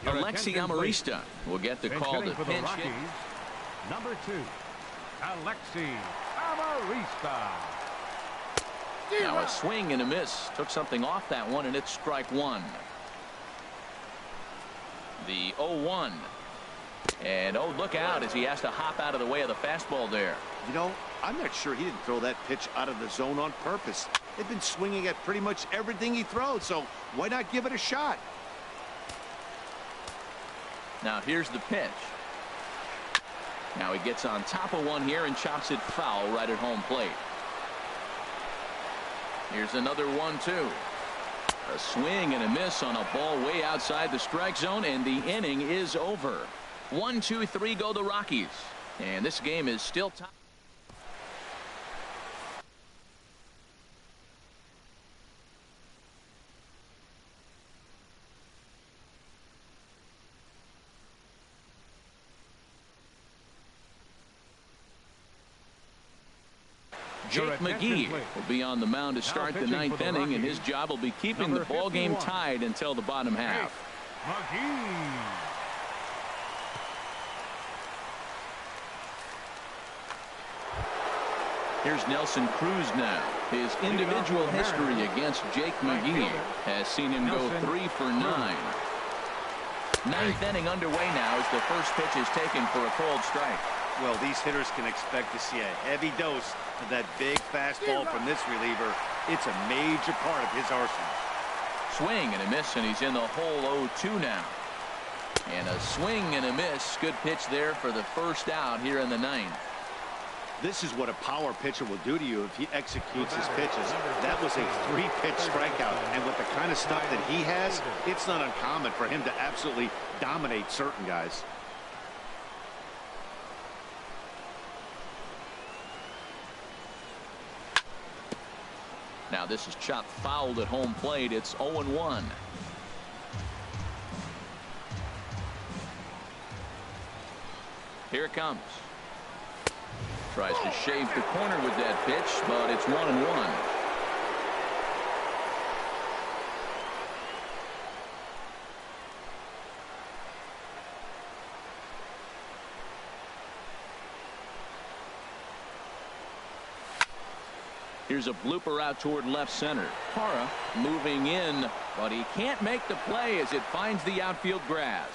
Alexi Amarista will get the call to pinch hit. Number 2, Alexi Amarista. Now a swing and a miss. Took something off that one, and it's strike one. The 0-1. And oh, look out as he has to hop out of the way of the fastball there. You know, I'm not sure he didn't throw that pitch out of the zone on purpose. They've been swinging at pretty much everything he throws, so why not give it a shot? Now here's the pitch. Now he gets on top of one here and chops it foul right at home plate. Here's another 1-2. A swing and a miss on a ball way outside the strike zone, and the inning is over. 1-2-3 go the Rockies, and this game is still tied. Jake McGee will be on the mound to start the 9th inning, and his job will be keeping the ball game tied until the bottom half. Here's Nelson Cruz now. His individual history against Jake McGee has seen him go 3 for 9. 9th inning underway now as the first pitch is taken for a cold strike. Well, these hitters can expect to see a heavy dose of that big fastball from this reliever. It's a major part of his arsenal. Swing and a miss, and he's in the hole 0-2 now. And a swing and a miss. Good pitch there for the first out here in the 9th. This is what a power pitcher will do to you if he executes his pitches. That was a 3-pitch strikeout, and with the kind of stuff that he has, it's not uncommon for him to absolutely dominate certain guys. Now this is chopped fouled at home plate. It's 0-1. Here it comes. Tries to shave the corner with that pitch, but it's 1-1. Here's a blooper out toward left center. Parra moving in, but he can't make the play as it finds the outfield grass.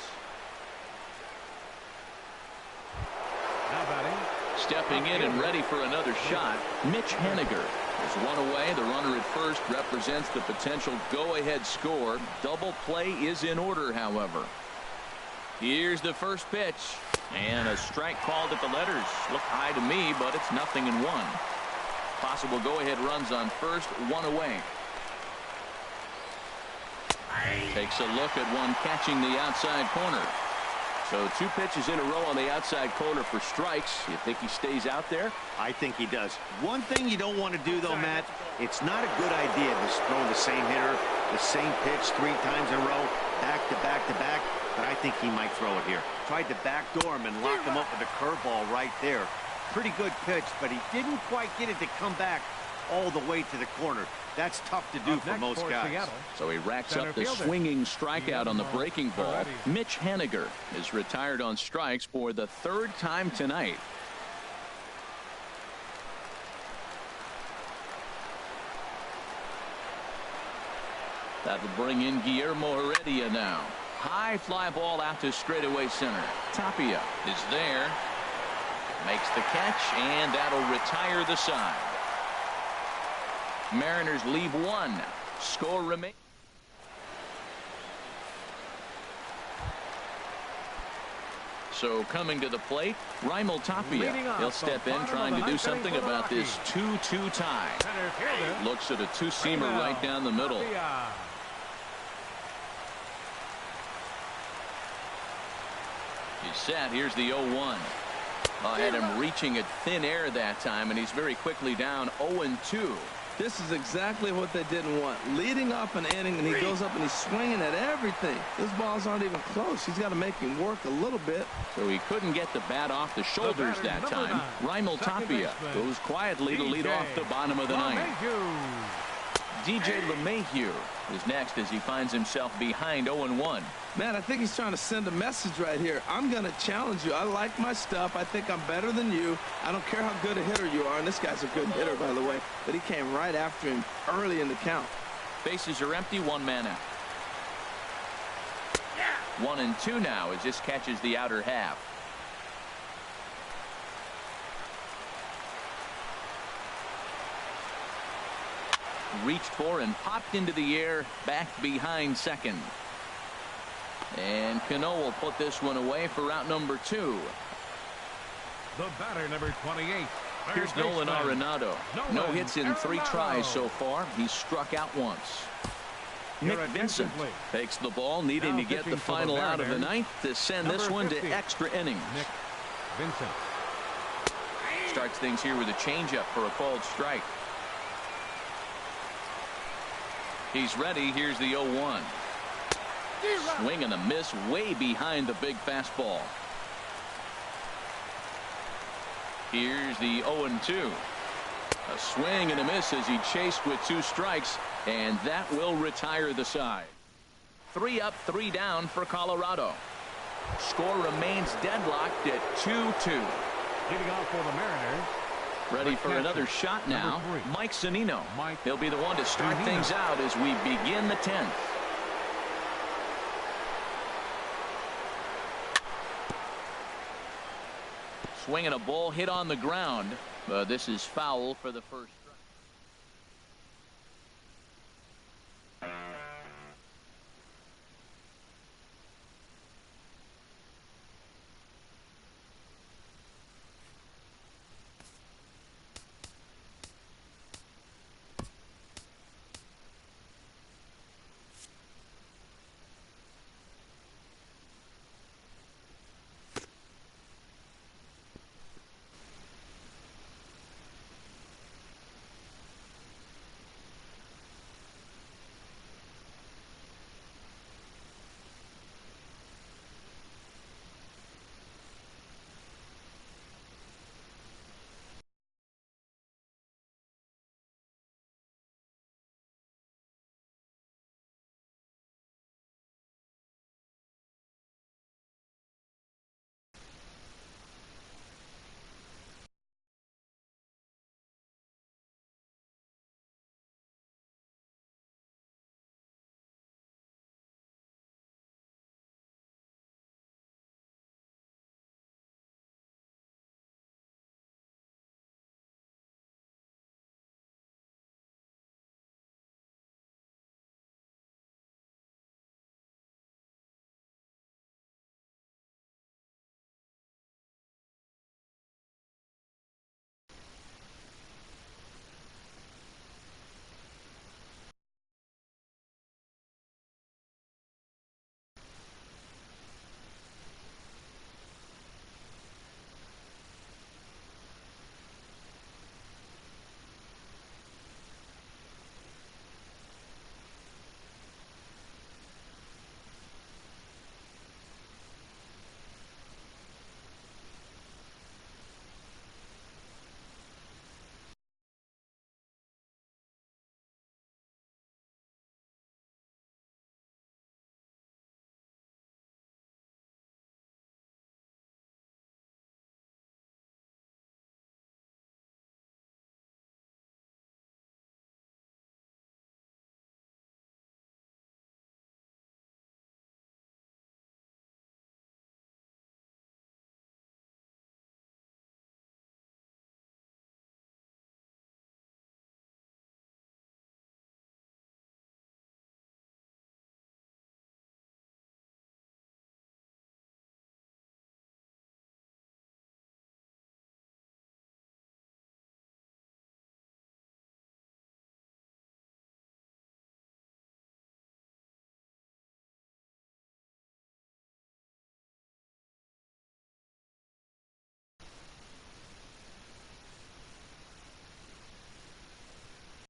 Now batting. Stepping in and ready for another shot, Mitch Haniger. There's one away. The runner at first represents the potential go-ahead score. Double play is in order, however. Here's the first pitch. And a strike called at the letters. Looked high to me, but it's 0-1. Possible go-ahead runs on first, one away. Takes a look at one catching the outside corner. So 2 pitches in a row on the outside corner for strikes. You think he stays out there? I think he does. One thing you don't want to do, though, Matt, it's not a good idea to throw the same hitter, the same pitch 3 times in a row, back to back to back, but I think he might throw it here. Tried to backdoor him and lock him up with a curveball right there. Pretty good pitch, but he didn't quite get it to come back all the way to the corner. That's tough to do for most guys. So he racks up the swinging strikeout on the breaking ball. Mitch Haniger is retired on strikes for the 3rd time tonight. That will bring in Guillermo Heredia now. High fly ball out to straightaway center. Tapia is there. Makes the catch, and that'll retire the side. Mariners leave 1. Score remains. So coming to the plate, Raimel Tapia. He'll step in trying to do something about this 2-2 tie. Looks at a two-seamer right down the middle. He's set. Here's the 0-1. Had him reaching at thin air that time, and he's very quickly down 0-2. This is exactly what they didn't want. Leading off an inning, and he goes up and he's swinging at everything. Those balls aren't even close. He's got to make him work a little bit. So he couldn't get the bat off the shoulders that time. Raimel Tapia goes quietly to lead off the bottom of the 9th. DJ LeMahieu is next as he finds himself behind 0-1. Man, I think he's trying to send a message right here. I'm going to challenge you. I like my stuff. I think I'm better than you. I don't care how good a hitter you are. And this guy's a good hitter, by the way. But he came right after him early in the count. Bases are empty. 1 man out. 1-2 now as this catches the outer half. Reached for and popped into the air, back behind second. And Cano will put this one away for out number 2. The batter, number 28. Here's Nolan Arenado. No hits in 3 tries so far. He's struck out once. Nick Vincent takes the ball, needing to get the final out of the 9th to send this one to extra innings. Nick Vincent starts things here with a changeup for a called strike. He's ready. Here's the 0-1. Swing and a miss way behind the big fastball. Here's the 0-2. A swing and a miss as he chased with 2 strikes, and that will retire the side. 3 up, 3 down for Colorado. Score remains deadlocked at 2-2. leading off for the Mariners. Ready for another shot now. Mike Zunino. He'll be the one to start things out as we begin the 10th. Swinging a ball hit on the ground. This is foul for the first.